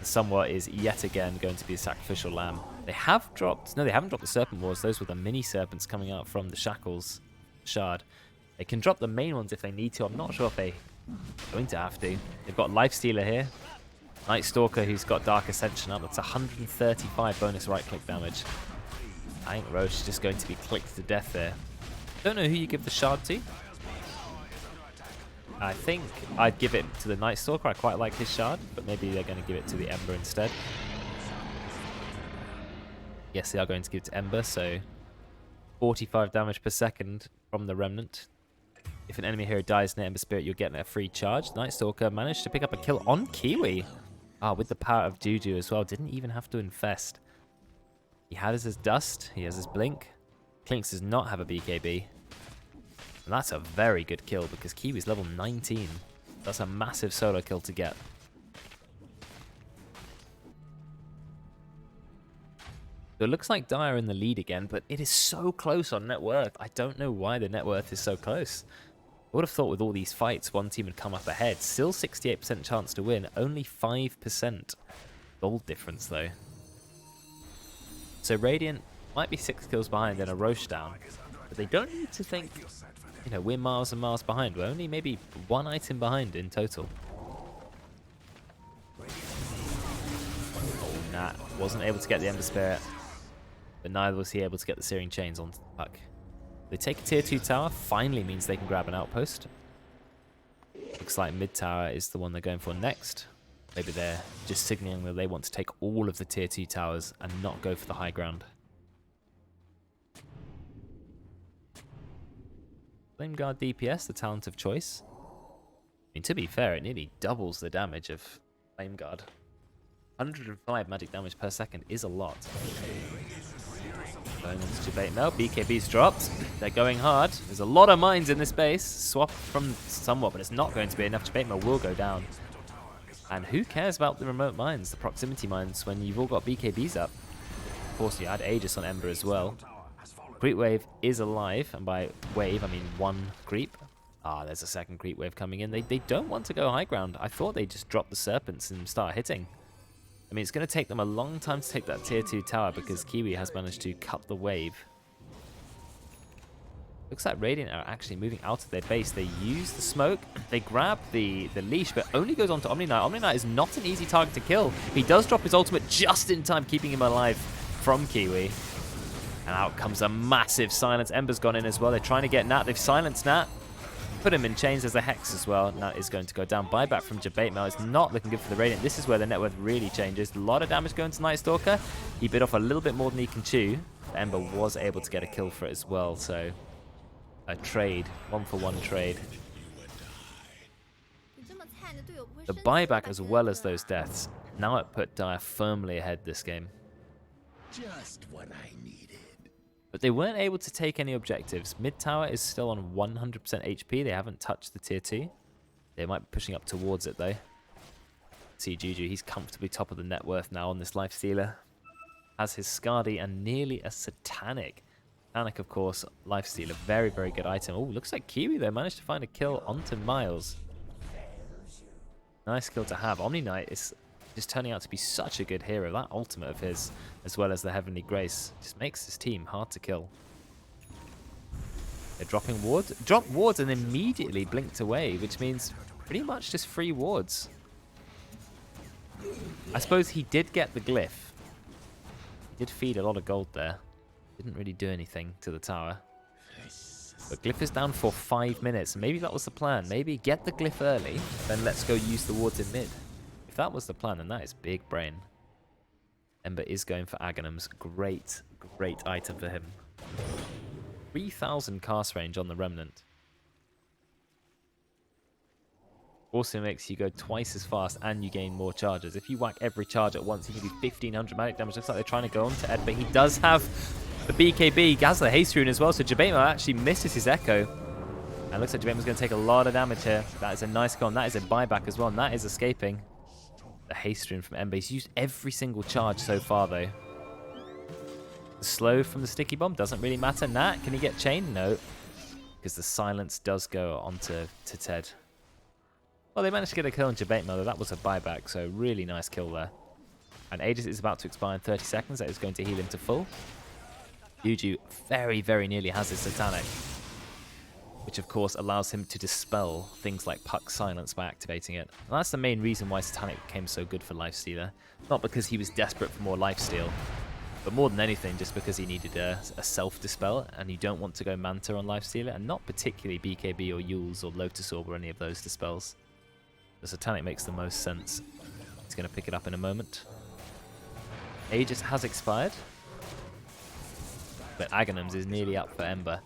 Somewhat is yet again going to be a sacrificial lamb. They have dropped... No, they haven't dropped the Serpent Wards. Those were the mini serpents coming out from the Shackles shard. They can drop the main ones if they need to. I'm not sure if they're going to have to. They've got Lifestealer here. Night Stalker who's got Dark Ascension up. That's 135 bonus right-click damage. I think Roche is just going to be clicked to death there. Don't know who you give the shard to. I think I'd give it to the Night Stalker. I quite like his shard, but maybe they're going to give it to the Ember instead. Yes, they are going to give it to Ember, so 45 damage per second from the Remnant. If an enemy hero dies in the Ember Spirit, you're getting a free charge. Night Stalker managed to pick up a kill on Kiwi. Ah, with the power of Juju as well. Didn't even have to infest. He has his Dust. He has his Blink. Clinks does not have a BKB. And that's a very good kill because Kiwi's level 19. That's a massive solo kill to get. So it looks like Dire in the lead again, but it is so close on net worth. I don't know why the net worth is so close. I would have thought with all these fights, one team would come up ahead. Still 68% chance to win, only 5% gold difference though. So Radiant might be 6 kills behind and a Roche down, but they don't need to think, you know, we're miles and miles behind. We're only maybe 1 item behind in total. Nah, wasn't able to get the Ember Spirit, but neither was he able to get the Searing Chains on the puck. They take a tier 2 tower, finally means they can grab an outpost. Looks like mid tower is the one they're going for next. Maybe they're just signaling that they want to take all of the tier 2 towers and not go for the high ground. Flame Guard DPS, the talent of choice. I mean, to be fair, it nearly doubles the damage of Flame Guard. 105 magic damage per second is a lot. Going on to debate now. BKB's dropped. They're going hard. There's a lot of mines in this base. Swap from somewhat, but it's not going to be enough. Debate mill will go down. And who cares about the remote mines, the proximity mines, when you've all got BKBs up? Of course, you add Aegis on Ember as well. Creep Wave is alive, and by wave, I mean 1 creep. Ah, there's a second creep wave coming in. They don't want to go high ground. I thought they'd just drop the serpents and start hitting. I mean, it's going to take them a long time to take that tier 2 tower because Kiwi has managed to cut the wave. Looks like Radiant are actually moving out of their base. They use the smoke, they grab the leash, but only goes on to Omni Knight. Omni Knight is not an easy target to kill. He does drop his ultimate just in time, keeping him alive from Kiwi. And out comes a massive silence. Ember's gone in as well. They're trying to get Nat. They've silenced Nat. put him in chains as a Hex as well. And that is going to go down. Buyback from Jabatemel is not looking good for the Radiant. This is where the net worth really changes. A lot of damage going to Night Stalker. He bit off a little bit more than he can chew. Ember was able to get a kill for it as well. So a trade, 1-for-1 trade. The buyback as well as those deaths. Now it put Dire firmly ahead this game. Just what I needed. But they weren't able to take any objectives. Mid tower is still on 100% HP. They haven't touched the tier 2. They might be pushing up towards it though. See Juju, he's comfortably top of the net worth now on this Lifestealer. Has his Skadi and nearly a Satanic. Satanic, of course, Lifestealer. Very, very good item. Oh, looks like Kiwi though managed to find a kill onto Miles. Nice kill to have. Omni Knight is just turning out to be such a good hero. That ultimate of his, as well as the Heavenly Grace, just makes his team hard to kill. They're dropping wards. Dropped wards and immediately blinked away, which means pretty much just free wards. I suppose he did get the glyph. He did feed a lot of gold there. Didn't really do anything to the tower. But glyph is down for 5 minutes. Maybe that was the plan. Maybe get the glyph early, then let's go use the wards in mid. If that was the plan, then that is big brain. Ember is going for Aghanim's. Great, great item for him. 3,000 cast range on the Remnant. Also makes you go twice as fast and you gain more charges. If you whack every charge at once, you can do 1,500 magic damage. Looks like they're trying to go on to Ed, but he does have the BKB. Has the haste rune as well, so Jabatemel actually misses his echo. And looks like Jabatemel's going to take a lot of damage here. That is a nice kill, and that is a buyback as well, and that is escaping. The haste rune from Ember. He's used every single charge so far, though. The slow from the sticky bomb doesn't really matter. Nat, can he get chained? No. Because the silence does go onto Ted. Well, they managed to get a kill on Jabatemel, though. That was a buyback, so really nice kill there. And Aegis is about to expire in 30 seconds. That is going to heal him to full. Juju very, very nearly has his Satanic, which of course allows him to dispel things like Puck's silence by activating it. And that's the main reason why Satanic became so good for Lifestealer. Not because he was desperate for more lifesteal, but more than anything just because he needed a self-dispel, and you don't want to go Manta on Lifestealer, and not particularly BKB or Yules or Lotus Orb or any of those dispels. The Satanic makes the most sense. He's going to pick it up in a moment. Aegis has expired, but Aghanim's is nearly up for Ember.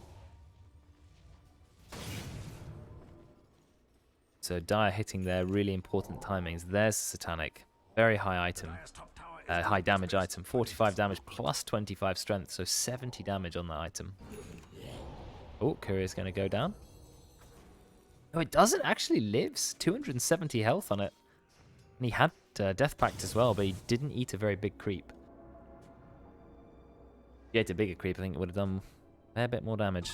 So Dire hitting their really important timings. There's Satanic. Very high item. High damage item. 45 damage plus 25 strength. So 70 damage on that item. Oh, Courier's going to go down. No, it doesn't. Actually lives. 270 health on it. And he had Death Pact as well, but he didn't eat a very big creep. If he ate a bigger creep, I think it would have done a fair bit more damage.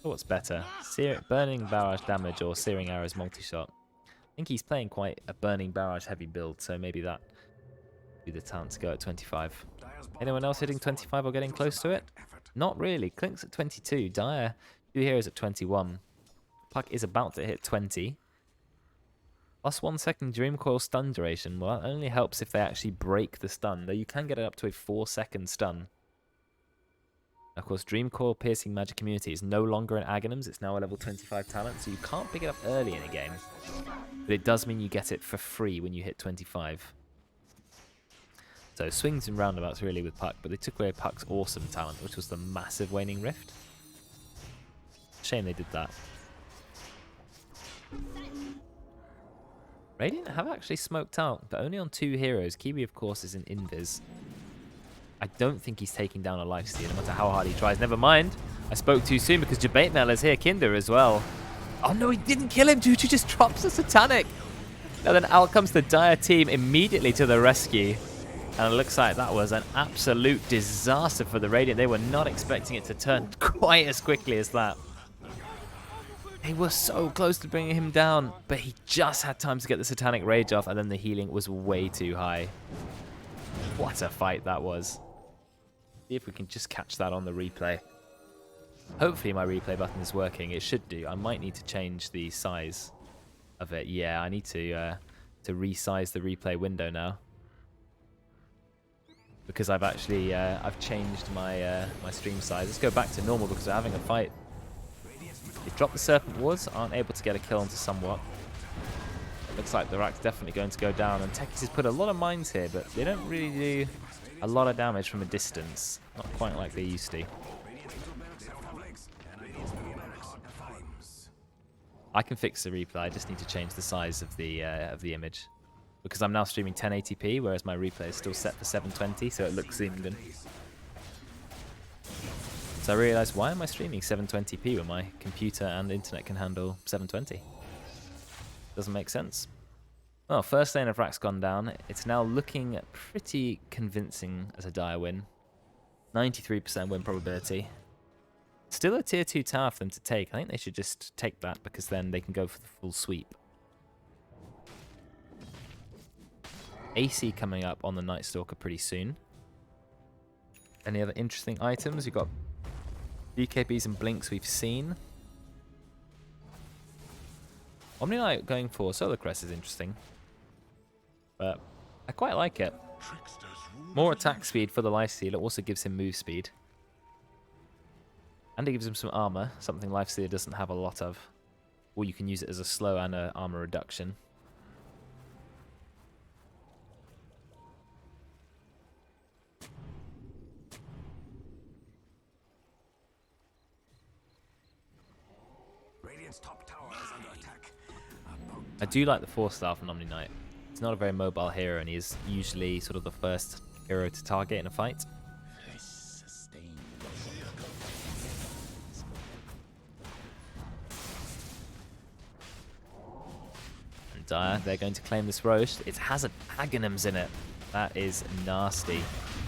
So what's better? Burning Barrage damage or Searing Arrows multi-shot? I think he's playing quite a Burning Barrage heavy build, so maybe that would be the talent to go at 25. Anyone else hitting 25 or getting close to it? Not really. Clink's at 22. Dire, 2 heroes at 21. Puck is about to hit 20. Plus 1 second Dream Coil stun duration. Well, that only helps if they actually break the stun, though you can get it up to a 4-second stun. Of course, Dream Coil Piercing Magic Immunity is no longer an Aghanim's. It's now a level 25 talent, so you can't pick it up early in a game. But it does mean you get it for free when you hit 25. So swings and roundabouts really with Puck, but they took away Puck's awesome talent, which was the massive Waning Rift. Shame they did that. Radiant have actually smoked out, but only on 2 heroes. Kiwi, of course, is an invis. I don't think he's taking down a lifesteal, no matter how hard he tries. Never mind. I spoke too soon because Jabatemel is here. Kinder as well. Oh no, he didn't kill him. Juju just drops a Satanic. And then out comes the Dire team immediately to the rescue. And it looks like that was an absolute disaster for the Radiant. They were not expecting it to turn quite as quickly as that. They were so close to bringing him down, but he just had time to get the Satanic Rage off, and then the healing was way too high. What a fight that was. See if we can just catch that on the replay. Hopefully my replay button is working. It should do. I might need to change the size of it. Yeah, I need to resize the replay window now. because I've actually I've changed my my stream size. Let's go back to normal because we're having a fight. They dropped the Serpent Wards, aren't able to get a kill onto somewhat. Looks like the rack's definitely going to go down, and Techies has put a lot of mines here, but they don't really do a lot of damage from a distance. Not quite like they used to. I can fix the replay, I just need to change the size of the image. Because I'm now streaming 1080p, whereas my replay is still set for 720, so it looks even. So I realised, why am I streaming 720p when my computer and internet can handle 720? Doesn't make sense. Well, first lane of Rack's gone down. It's now looking pretty convincing as a dire win. 93% win probability. Still a tier 2 tower for them to take. I think they should just take that because then they can go for the full sweep. AC coming up on the Night Stalker pretty soon. Any other interesting items? You've got BKBs and blinks we've seen. Omni Knight going for Solar Crest is interesting. But I quite like it. More attack speed for the Lifestealer also gives him move speed. And it gives him some armor, something Lifestealer doesn't have a lot of. Or you can use it as a slow and an armor reduction. Radiant's top tower is under attack. I do like the 4-star from Omni Knight. He's not a very mobile hero, and he is usually sort of the first hero to target in a fight. And Dire, they're going to claim this roast. It has Aghanims in it. That is nasty.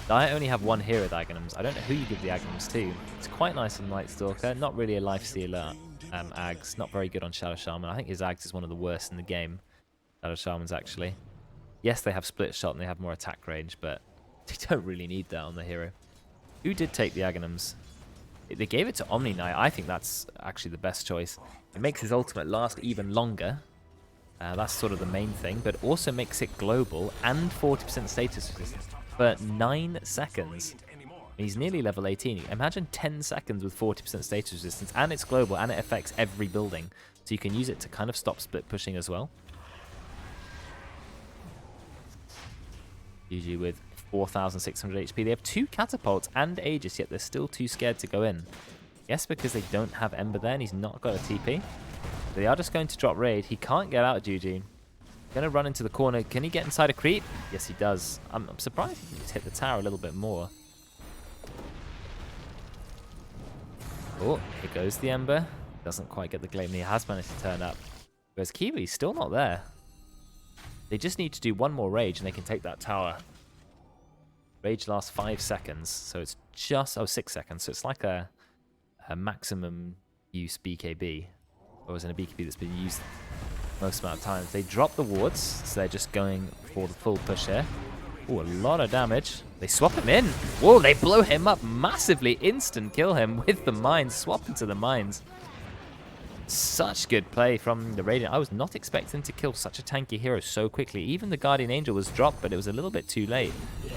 Dire only have one hero with Aghanims. I don't know who you give the Aghanims to. It's quite nice on Night Stalker. Not really a lifestealer. Aghs, not very good on Shadow Shaman. I think his Aghs is one of the worst in the game. Shadow Shamans, actually. Yes, they have split shot and they have more attack range, but they don't really need that on the hero. Who did take the Aghanims? They gave it to Omni Knight. I think that's actually the best choice. It makes his ultimate last even longer. That's sort of the main thing, but also makes it global and 40% status resistance for 9 seconds. He's nearly level 18. Imagine 10 seconds with 40% status resistance, and it's global, and it affects every building. So you can use it to kind of stop split pushing as well. GG with 4,600 HP. They have 2 catapults and Aegis, yet they're still too scared to go in. Yes, because they don't have Ember there, and he's not got a TP. They are just going to drop raid. He can't get out, GG. Going to run into the corner. Can he get inside a creep? Yes, he does. I'm surprised he can just hit the tower a little bit more. Oh, here goes the Ember. Doesn't quite get the Gleam. He has managed to turn up. Whereas Kiwi's still not there. They just need to do one more Rage and they can take that tower. Rage lasts 5 seconds, so it's just... Oh, 6 seconds. So it's like a maximum use BKB. Or was in a BKB that's been used most amount of times. They drop the wards, so they're just going for the full push here. Oh, a lot of damage. They swap him in. Whoa, they blow him up massively. Instant kill him with the mines. Swap into the mines. Such good play from the Radiant. I was not expecting to kill such a tanky hero so quickly. Even the Guardian Angel was dropped, but it was a little bit too late.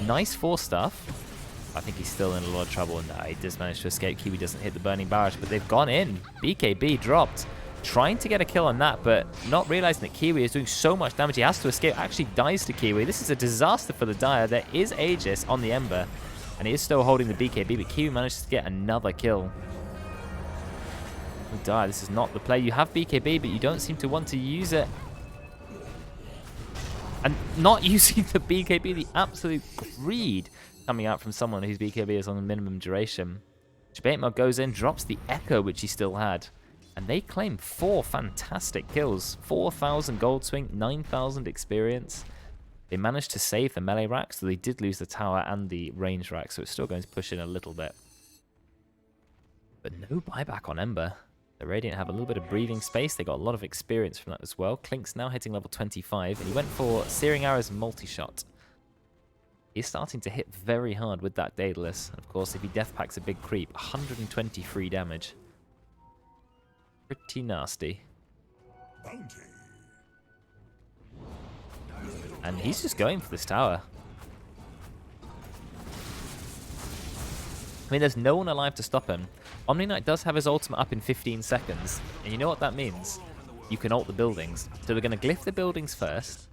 Nice 4-stuff. I think he's still in a lot of trouble, and he does manage to escape. Kiwi doesn't hit the Burning Barrage, but they've gone in. BKB dropped. Trying to get a kill on that, but not realizing that Kiwi is doing so much damage. He has to escape. Actually dies to Kiwi. This is a disaster for the Dire. There is Aegis on the Ember, and he is still holding the BKB, but Kiwi manages to get another kill. Oh, Dire, this is not the play. You have BKB, but you don't seem to want to use it. And not using the BKB, the absolute greed coming out from someone whose BKB is on the minimum duration. Shabatemel goes in, drops the Echo, which he still had. And they claim 4 fantastic kills. 4,000 gold swing, 9,000 experience. They managed to save the melee rack, so they did lose the tower and the range rack, so it's still going to push in a little bit. But no buyback on Ember. The Radiant have a little bit of breathing space. They got a lot of experience from that as well. Klink's now hitting level 25, and he went for Searing Arrows and multi-shot. He's starting to hit very hard with that Daedalus. And of course, if he death packs a big creep, 123 damage. Pretty nasty. And he's just going for this tower. I mean, there's no one alive to stop him. Omni Knight does have his ultimate up in 15 seconds. And you know what that means? You can ult the buildings. So we're going to glyph the buildings first.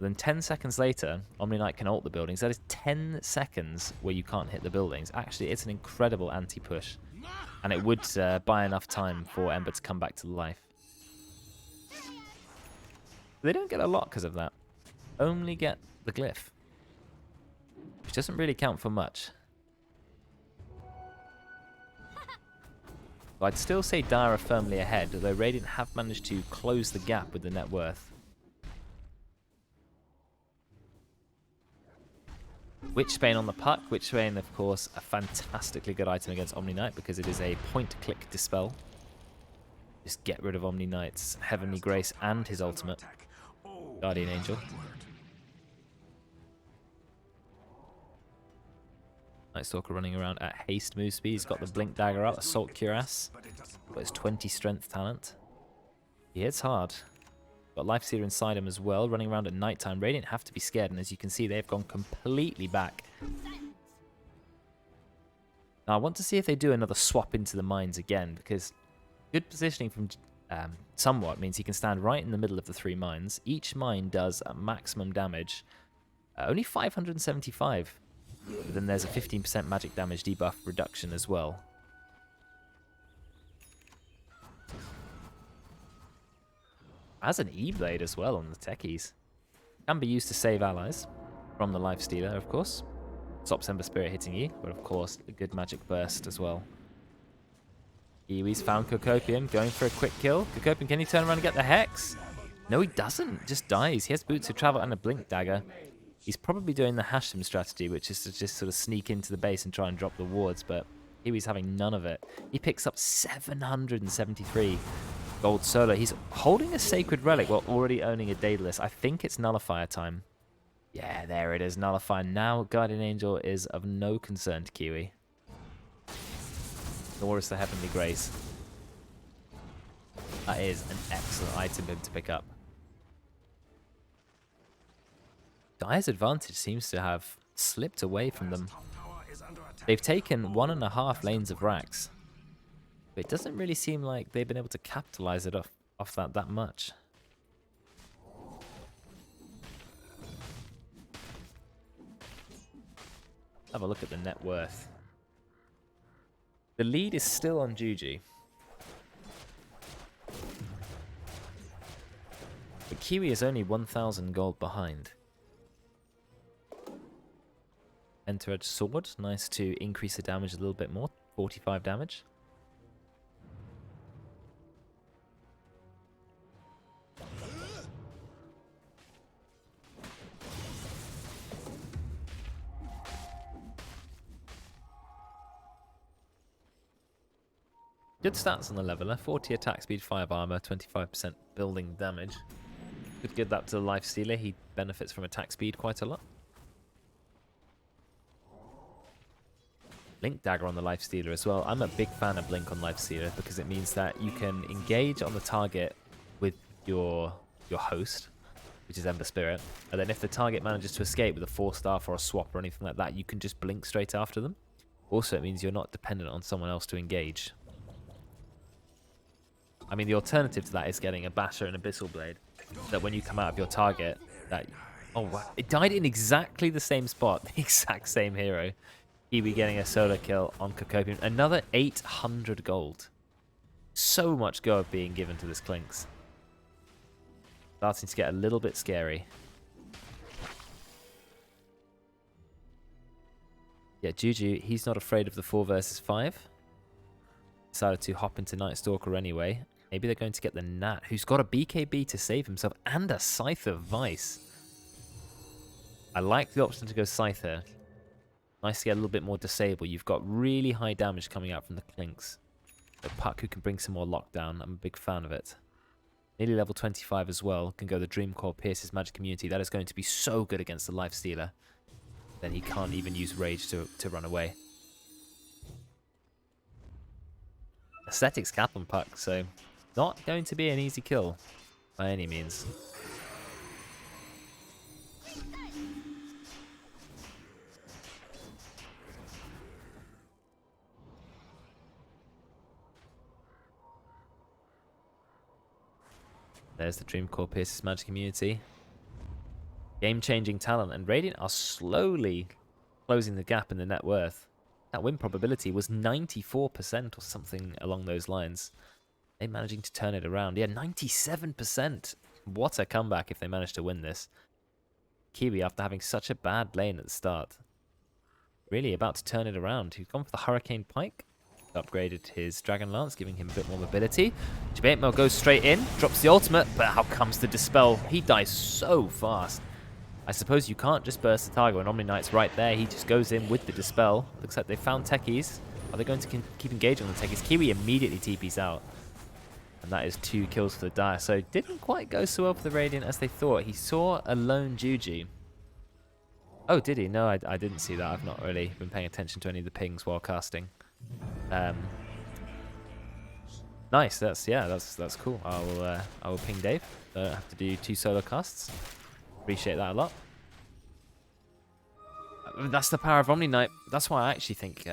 Then 10 seconds later, Omni Knight can ult the buildings. That is 10 seconds where you can't hit the buildings. Actually, it's an incredible anti-push. And it would buy enough time for Ember to come back to life. They don't get a lot because of that. Only get the glyph. Which doesn't really count for much. I'd still say Dire are firmly ahead, although Radiant have managed to close the gap with the net worth. Witchbane on the puck. Witchbane, of course, a fantastically good item against Omni Knight because it is a point-click dispel. Just get rid of Omni Knight's Heavenly Grace and his ultimate. Guardian Angel. Night Stalker running around at haste move speed. He's got the Blink Dagger out, Assault Cuirass. Got his 20 strength talent. He hits hard. Got Lifestealer inside him as well, running around at nighttime. Radiant have to be scared, and as you can see, they've gone completely back. Now, I want to see if they do another swap into the mines again, because good positioning from somewhat means he can stand right in the middle of the 3 mines. Each mine does a maximum damage. Only 575. But then there's a 15% magic damage debuff reduction as well. Has an E-Blade as well on the techies. Can be used to save allies from the Lifestealer, of course. Stops Ember Spirit hitting you, but of course a good magic burst as well. Kiwi's found Kokopium, going for a quick kill. Kokopium, can he turn around and get the Hex? No, he doesn't. Just dies. He has Boots of Travel and a Blink Dagger. He's probably doing the Hashem strategy, which is to just sort of sneak into the base and try and drop the wards, but Kiwi's having none of it. He picks up 773 gold solo. He's holding a Sacred Relic while already owning a Daedalus. I think it's Nullifier time. Yeah, there it is, Nullifier. Now Guardian Angel is of no concern to Kiwi. Nor is the Heavenly Grace. That is an excellent item for him to pick up. Dire's advantage seems to have slipped away from them. They've taken 1.5 lanes of racks. But it doesn't really seem like they've been able to capitalize it off that much. Have a look at the net worth. The lead is still on Juju. But Kiwi is only 1,000 gold behind. Enter Edge Sword, nice to increase the damage a little bit more, 45 damage. Good stats on the leveler, 40 attack speed, 5 armor, 25% building damage. Could give that to the Lifestealer, he benefits from attack speed quite a lot. Blink Dagger on the Lifestealer as well. I'm a big fan of Blink on Lifestealer because it means that you can engage on the target with your host, which is Ember Spirit, and then if the target manages to escape with a 4-staff or a swap or anything like that, you can just blink straight after them. Also, it means you're not dependent on someone else to engage. I mean, the alternative to that is getting a Basher and Abyssal Blade, that when you come out of your target, that... Oh, wow. It died in exactly the same spot, the exact same hero. Kiwi getting a solo kill on Kokopium. Another 800 gold. So much gold being given to this Clinks. Starting to get a little bit scary. Yeah, Juju, he's not afraid of the 4 versus 5. Decided to hop into Night Stalker anyway. Maybe they're going to get the Nat, who's got a BKB to save himself, and a Scyther Vice. I like the option to go Scyther. Nice to get a little bit more disable. You've got really high damage coming out from the Clinks. The Puck, who can bring some more lockdown. I'm a big fan of it. Nearly level 25 as well. Can go the Dream Core, Pierce's Magic Immunity. That is going to be so good against the Lifestealer. Then he can't even use Rage to run away. Aesthetics cap on Puck, so not going to be an easy kill by any means. There's the Dreamcore Pierce's magic immunity. Game-changing talent, and Radiant are slowly closing the gap in the net worth. That win probability was 94% or something along those lines. They're managing to turn it around. Yeah, 97%. What a comeback if they manage to win this. Kiwi, after having such a bad lane at the start, really about to turn it around. He's gone for the Hurricane Pike. Upgraded his Dragon Lance, giving him a bit more mobility. Jabate goes straight in, drops the ultimate, but out comes the Dispel. He dies so fast. I suppose you can't just burst the target when Omni Knight's right there. He just goes in with the Dispel. Looks like they found techies. Are they going to keep engaging on the techies? Kiwi immediately TPs out. And that is 2 kills for the Dire. So didn't quite go so well for the Radiant as they thought. He saw a lone Juju. Oh, did he? No, I didn't see that. I've not really been paying attention to any of the pings while casting. Nice. That's cool. I will ping Dave. Don't have to do 2 solo casts. Appreciate that a lot. That's the power of Omni Knight. That's why I actually think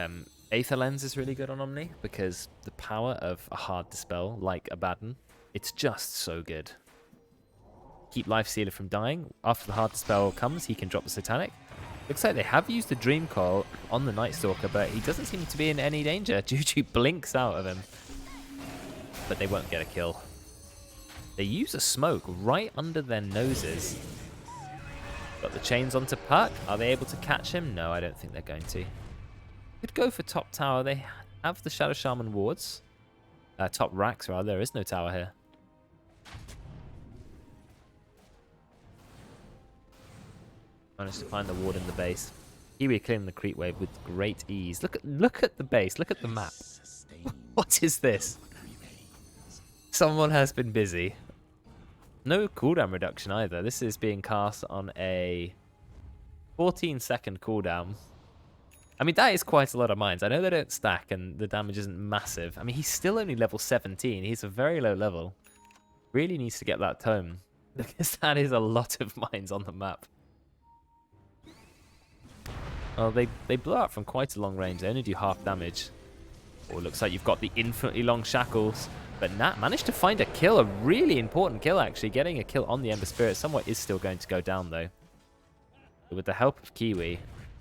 Aether Lens is really good on Omni, because the power of a hard dispel like Abaddon, it's just so good. Keep Life Stealer from dying. After the hard dispel comes, he can drop the Satanic. Looks like they have used the Dream Coil on the Night Stalker, but he doesn't seem to be in any danger. Juju blinks out of him, but they won't get a kill. They use a smoke right under their noses. Got the chains onto Puck. Are they able to catch him? No, I don't think they're going to. Could go for top tower. They have the Shadow Shaman wards. Top racks, rather. There is no tower here. Managed to find the ward in the base. Kiwi clearing the creep wave with great ease. Look at the base. Look at the map. What is this? Someone has been busy. No cooldown reduction either. This is being cast on a 14-second cooldown. I mean, that is quite a lot of mines. I know they don't stack and the damage isn't massive. I mean, he's still only level 17. He's a very low level. Really needs to get that tome, because that is a lot of mines on the map. Well, they blow up from quite a long range. They only do half damage. Oh, looks like you've got the infinitely long shackles. But Nat managed to find a kill, a really important kill actually. Getting a kill on the Ember Spirit. Somewhat is still going to go down though. But with the help of Kiwi,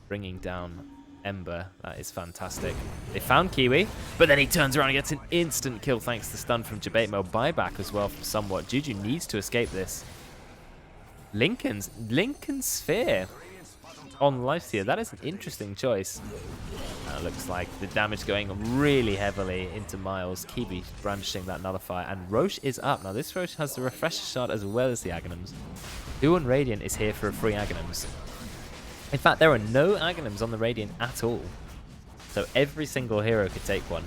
bringing down Ember, that is fantastic. They found Kiwi, but then he turns around and gets an instant kill thanks to stun from Jabate. Buyback as well from Somewhat. Juju needs to escape this. Lincoln's Sphere on Lifesteal. That is an interesting choice. Looks like the damage going really heavily into Miles. Kiwi brandishing that Nullifier, and Roche is up. Now this Roche has the Refresher Shard as well as the Aghanims. Who on Radiant is here for a free Aghanims? In fact, there are no Aghanims on the Radiant at all. So every single hero could take one.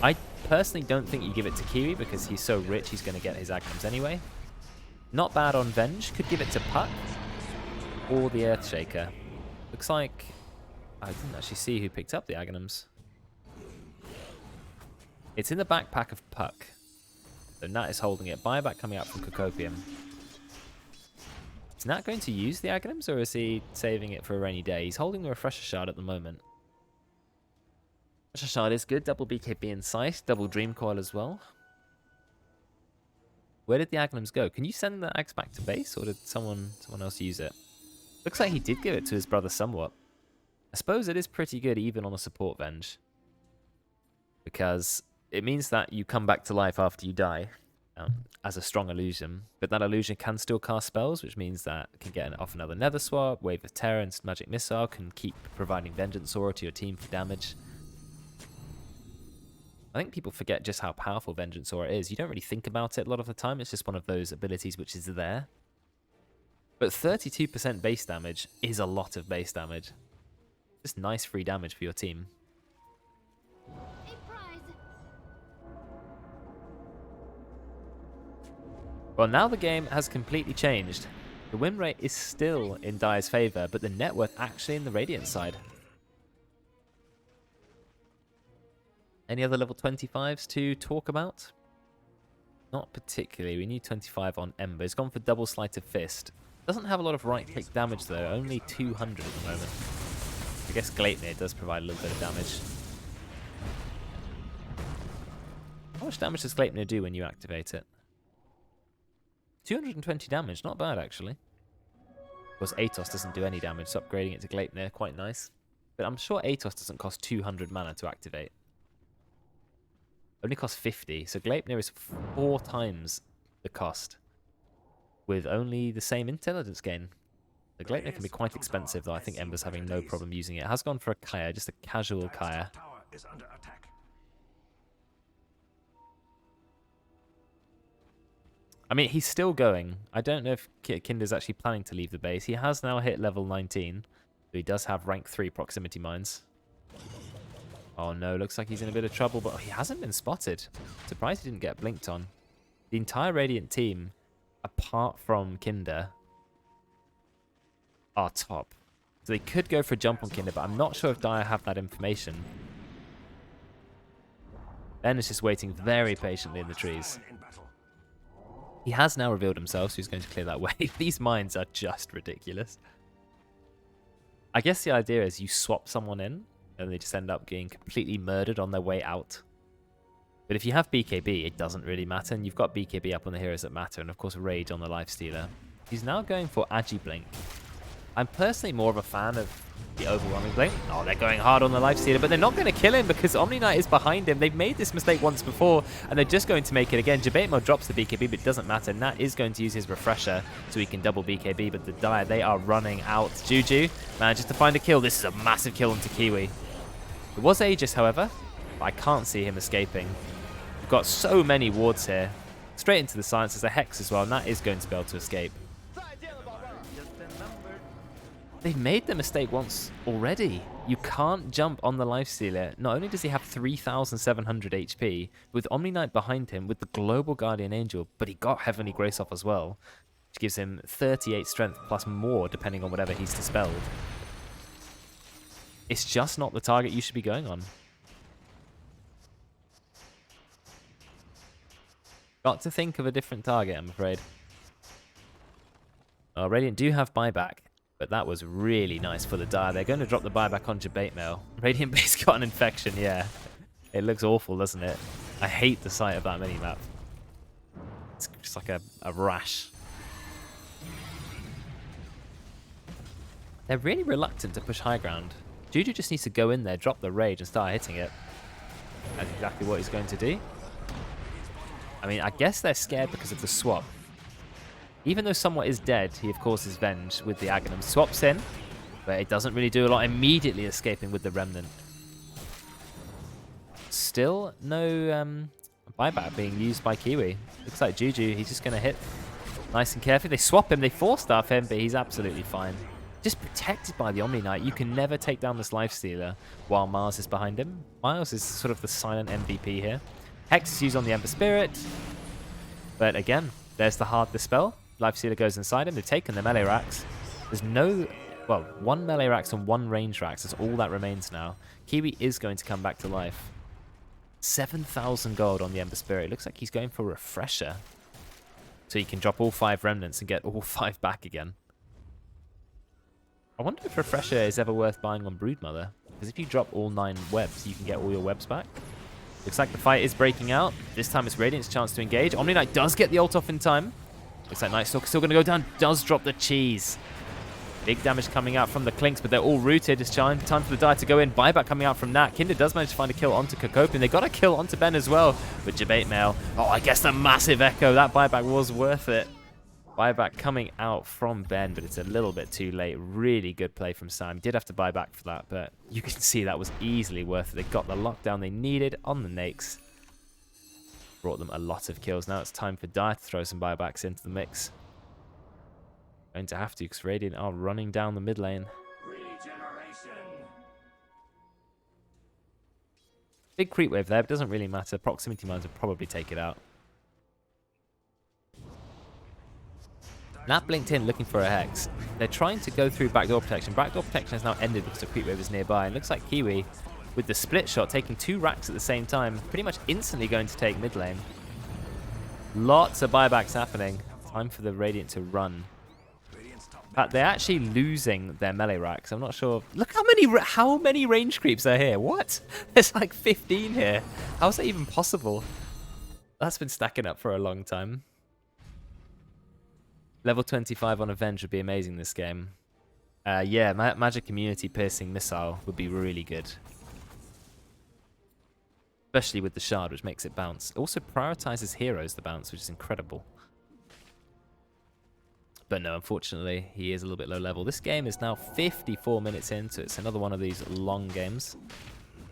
I personally don't think you give it to Kiwi because he's so rich he's going to get his Aghanims anyway. Not bad on Venge. Could give it to Puck or the Earthshaker. Looks like I didn't actually see who picked up the Aghanims. It's in the backpack of Puck. So Nat is holding it. Buyback coming out from Cocopium. Is Nat going to use the Aghanims, or is he saving it for a rainy day? He's holding the Refresher Shard at the moment. Refresher Shard is good. Double BKB in sight. Double Dream Coil as well. Where did the Aghanims go? Can you send the Axe back to base, or did someone else use it? Looks like he did give it to his brother Somewhat. I suppose it is pretty good even on a support Venge, because it means that you come back to life after you die as a strong illusion, but that illusion can still cast spells, which means that it can get off another Nether Swap, Wave of Terror, and Magic Missile, can keep providing Vengeance Aura to your team for damage. I think people forget just how powerful Vengeance Aura is. You don't really think about it a lot of the time. It's just one of those abilities which is there. But 32% base damage is a lot of base damage. Just nice free damage for your team. Well, now the game has completely changed. The win rate is still in Dire's favour, but the net worth actually in the Radiant side. Any other level 25s to talk about? Not particularly. We need 25 on Ember. He's gone for double Sleight of Fist. Doesn't have a lot of right-click damage though. Only 200 at the moment. I guess Gleipnir does provide a little bit of damage. How much damage does Gleipnir do when you activate it? 220 damage, not bad actually. Of course, Atos doesn't do any damage, so upgrading it to Gleipnir, quite nice. But I'm sure Atos doesn't cost 200 mana to activate. Only costs 50, so Gleipnir is 4 times the cost, with only the same intelligence gain. The Gleipnir can be quite expensive, though I think Ember's having no problem using it. It has gone for a Kaya, just a casual Kaya. Tower is under attack. I mean, he's still going. I don't know if Kinder's actually planning to leave the base. He has now hit level 19, so he does have rank 3 proximity mines. Oh no, looks like he's in a bit of trouble, but he hasn't been spotted. Surprised he didn't get blinked on. The entire Radiant team, apart from Kinder, are top. So they could go for a jump on Kinder, but I'm not sure if Dire have that information. Ben is just waiting very patiently in the trees. He has now revealed himself, so he's going to clear that way. These mines are just ridiculous. I guess the idea is you swap someone in, and they just end up getting completely murdered on their way out. But if you have BKB, it doesn't really matter, and you've got BKB up on the heroes that matter, and of course Rage on the Lifestealer. He's now going for Agi Blink. I'm personally more of a fan of the overwhelming blink. Oh, they're going hard on the Lifestealer, but they're not going to kill him because Omni Knight is behind him. They've made this mistake once before, and they're just going to make it again. Jabatemel drops the BKB, but it doesn't matter. Nat is going to use his Refresher so he can double BKB, but the Dire, they are running out. Juju manages to find a kill. This is a massive kill onto Kiwi. It was Aegis, however, but I can't see him escaping. We've got so many wards here. Straight into the Silence. There's a Hex as well, and that is going to be able to escape. They've made the mistake once already. You can't jump on the Lifestealer. Not only does he have 3,700 HP, with Omni Knight behind him, with the Global Guardian Angel, but he got Heavenly Grace off as well, which gives him 38 strength plus more, depending on whatever he's dispelled. It's just not the target you should be going on. Got to think of a different target, I'm afraid. Radiant do have buyback. But that was really nice for the Dire. They're going to drop the buyback on Jabatemel. Radiant base got an infection, yeah. It looks awful, doesn't it? I hate the sight of that minimap. It's just like a rash. They're really reluctant to push high ground. Juju just needs to go in there, drop the Rage, and start hitting it. That's exactly what he's going to do. I mean, I guess they're scared because of the swap. Even though Somewhat is dead, he of course is venged with the Aghanim. Swaps in, but it doesn't really do a lot, immediately escaping with the Remnant. Still no buyback being used by Kiwi. Looks like Juju, he's just going to hit nice and carefully. They swap him, they 4-staff him, but he's absolutely fine. Just protected by the Omni Knight. You can never take down this Lifestealer while Miles is behind him. Miles is sort of the silent MVP here. Hex is used on the Ember Spirit, but again, there's the hard dispel. Lifestealer goes inside him. They've taken the melee racks. There's no... Well, 1 melee racks and 1 range racks. That's all that remains now. Kiwi is going to come back to life. 7,000 gold on the Ember Spirit. It looks like he's going for a Refresher. So he can drop all 5 remnants and get all 5 back again. I wonder if Refresher is ever worth buying on Broodmother. Because if you drop all 9 webs, you can get all your webs back. Looks like the fight is breaking out. This time it's Radiant's chance to engage. Omni Knight does get the ult off in time. Looks like Night Stalker's still going to go down. Does drop the cheese. Big damage coming out from the Clinks, but they're all rooted. It's time for the Dire to go in. Buyback coming out from Nat. Kinder does manage to find a kill onto Kokopian. They got a kill onto Ben as well. But Jabatemel. Oh, I guess the massive echo. That buyback was worth it. Buyback coming out from Ben, but it's a little bit too late. Really good play from Sam. Did have to buy back for that, but you can see that was easily worth it. They got the lockdown they needed on the Nakes. Brought them a lot of kills. Now it's time for Dire to throw some buybacks into the mix. Going to have to because Radiant are running down the mid lane. Big creep wave there, but it doesn't really matter. Proximity mines will probably take it out. Nat blinked in looking for a Hex. They're trying to go through backdoor protection. Backdoor protection has now ended because the creep wave is nearby. And looks like Kiwi, with the split shot, taking 2 racks at the same time, pretty much instantly going to take mid lane. Lots of buybacks happening. Time for the Radiant to run. They're actually losing their melee racks. I'm not sure. Look how many range creeps are here. What? There's like 15 here. How is that even possible? That's been stacking up for a long time. Level 25 on Avenge would be amazing this game. Yeah, Magic Immunity Piercing Missile would be really good. Especially with the Shard, which makes it bounce. It also prioritizes heroes to bounce, which is incredible. But no, unfortunately, he is a little bit low level. This game is now 54 minutes in, so it's another one of these long games.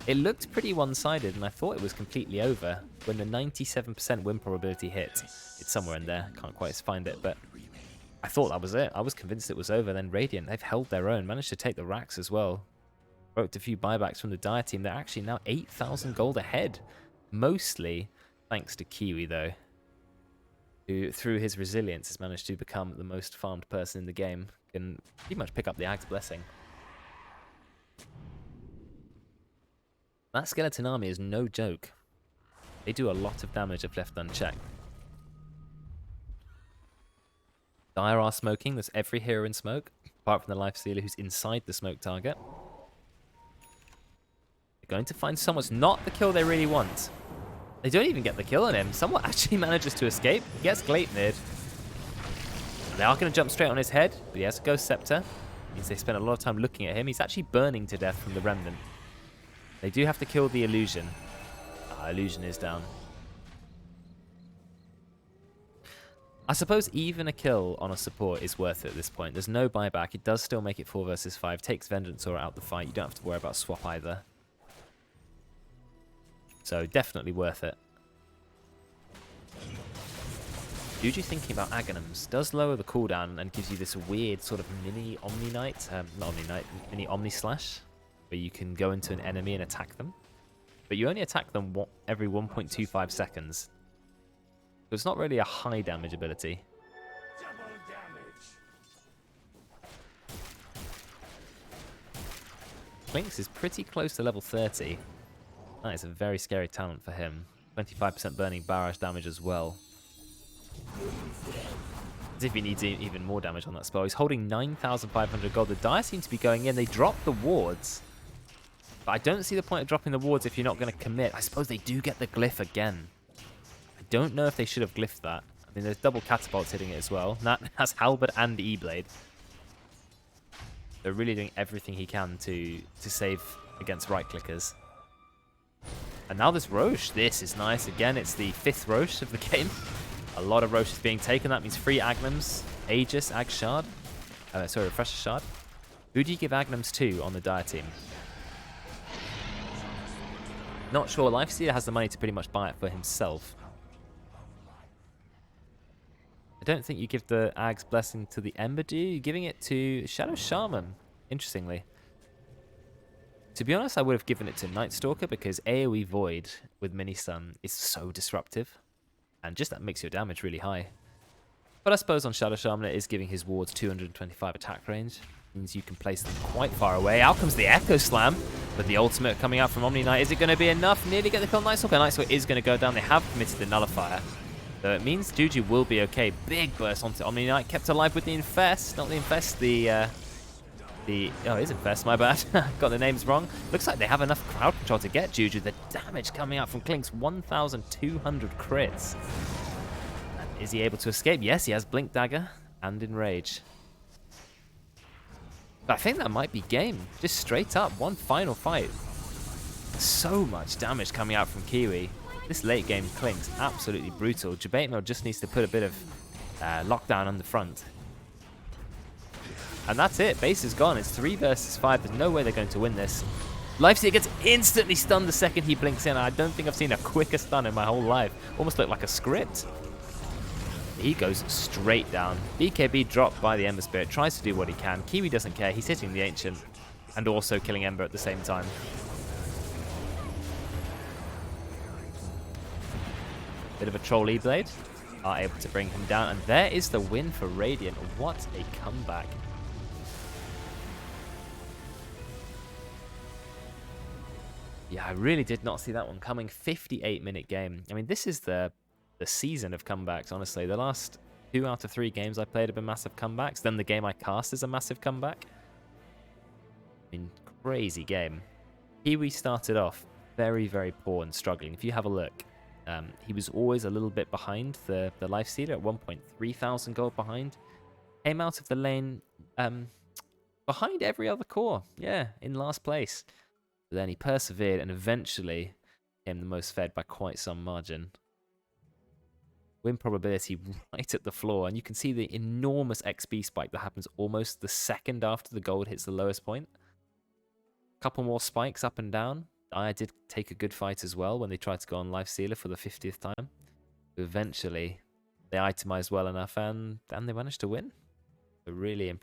It looked pretty one-sided, and I thought it was completely over when the 97% win probability hit. It's somewhere in there. Can't quite find it, but I thought that was it. I was convinced it was over. Then Radiant, they've held their own, managed to take the racks as well. Broke a few buybacks from the Dire team. They're actually now 8,000 gold ahead. Mostly thanks to Kiwi, though, who, through his resilience, has managed to become the most farmed person in the game. Can pretty much pick up the Ag's Blessing. That Skeleton army is no joke. They do a lot of damage if left unchecked. Dire are smoking. There's every hero in smoke, apart from the Lifestealer who's inside the smoke target. They're going to find someone's not the kill they really want. They don't even get the kill on him. Someone actually manages to escape. He gets Gleipnir. They are going to jump straight on his head, but he has a Ghost Scepter. Means they spend a lot of time looking at him. He's actually burning to death from the Remnant. They do have to kill the Illusion. Illusion is down. I suppose even a kill on a support is worth it at this point. There's no buyback. It does still make it 4 versus 5. Takes Vengeance Aura out the fight. You don't have to worry about swap either. So definitely worth it. Juju thinking about Aghanims does lower the cooldown and gives you this weird sort of mini Omni Knight. Not Omni Knight, mini Omni Slash. Where you can go into an enemy and attack them. But you only attack them every 1.25 seconds. So it's not really a high damage ability. Clinks is pretty close to level 30. That is a very scary talent for him. 25% burning barrage damage as well. As if he needs even more damage on that spell. He's holding 9,500 gold. The Dire seem to be going in. They drop the wards. But I don't see the point of dropping the wards if you're not going to commit. I suppose they do get the glyph again. I don't know if they should have glyphed that. I mean, there's double catapults hitting it as well. That has Halberd and E-Blade. They're really doing everything he can to save against right-clickers. And now this Roche. This is nice. Again, it's the 5th Roche of the game. A lot of Roches being taken. That means 3 Aghanims, Aegis, Ag Shard. Sorry, Refresher Shard. Who do you give Aghanims to on the Dire team? Not sure. Lifestealer has the money to pretty much buy it for himself. I don't think you give the Ag's Blessing to the Ember, do you? You're giving it to Shadow Shaman, interestingly. To be honest, I would have given it to Night Stalker because AoE Void with Mini Stun is so disruptive. And just that makes your damage really high. But I suppose on Shadow Shaman it is giving his wards 225 attack range. Means you can place them quite far away. Out comes the Echo Slam with the ultimate coming out from Omni Knight. Is it going to be enough? Nearly get the kill on Night Stalker. Night Stalker is going to go down. They have committed the Nullifier. So it means Juju will be okay. Big burst onto Omni Knight. Kept alive with the Infest. Not the Infest, oh, it is Infest, my bad. Got the names wrong. Looks like they have enough crowd control to get Juju. The damage coming out from Klink's 1,200 crits. And is he able to escape? Yes, he has Blink Dagger and Enrage. But I think that might be game. Just straight up, one final fight. So much damage coming out from Kiwi. This late game Klink's absolutely brutal. Jabatemel just needs to put a bit of lockdown on the front. And that's it. Base is gone. It's 3 versus 5. There's no way they're going to win this. Lifestealer gets instantly stunned the second he blinks in. I don't think I've seen a quicker stun in my whole life. Almost looked like a script. He goes straight down. BKB dropped by the Ember Spirit. Tries to do what he can. Kiwi doesn't care. He's hitting the Ancient. And also killing Ember at the same time. Bit of a troll E-Blade. Are able to bring him down. And there is the win for Radiant. What a comeback. Yeah, I really did not see that one coming. 58-minute game. I mean, this is the season of comebacks, honestly. The last 2 out of 3 games I played have been massive comebacks. Then the game I cast is a massive comeback. I mean, crazy game. Kiwi started off very, very poor and struggling. If you have a look, he was always a little bit behind the Lifestealer. At one point, 3,000 gold behind. Came out of the lane behind every other core. Yeah, in last place. But then he persevered and eventually became the most fed by quite some margin. Win probability right at the floor, and you can see the enormous XP spike that happens almost the second after the gold hits the lowest point. Couple more spikes up and down. I did take a good fight as well when they tried to go on Life Stealer for the 50th time. Eventually, they itemized well enough and they managed to win. So really impressive.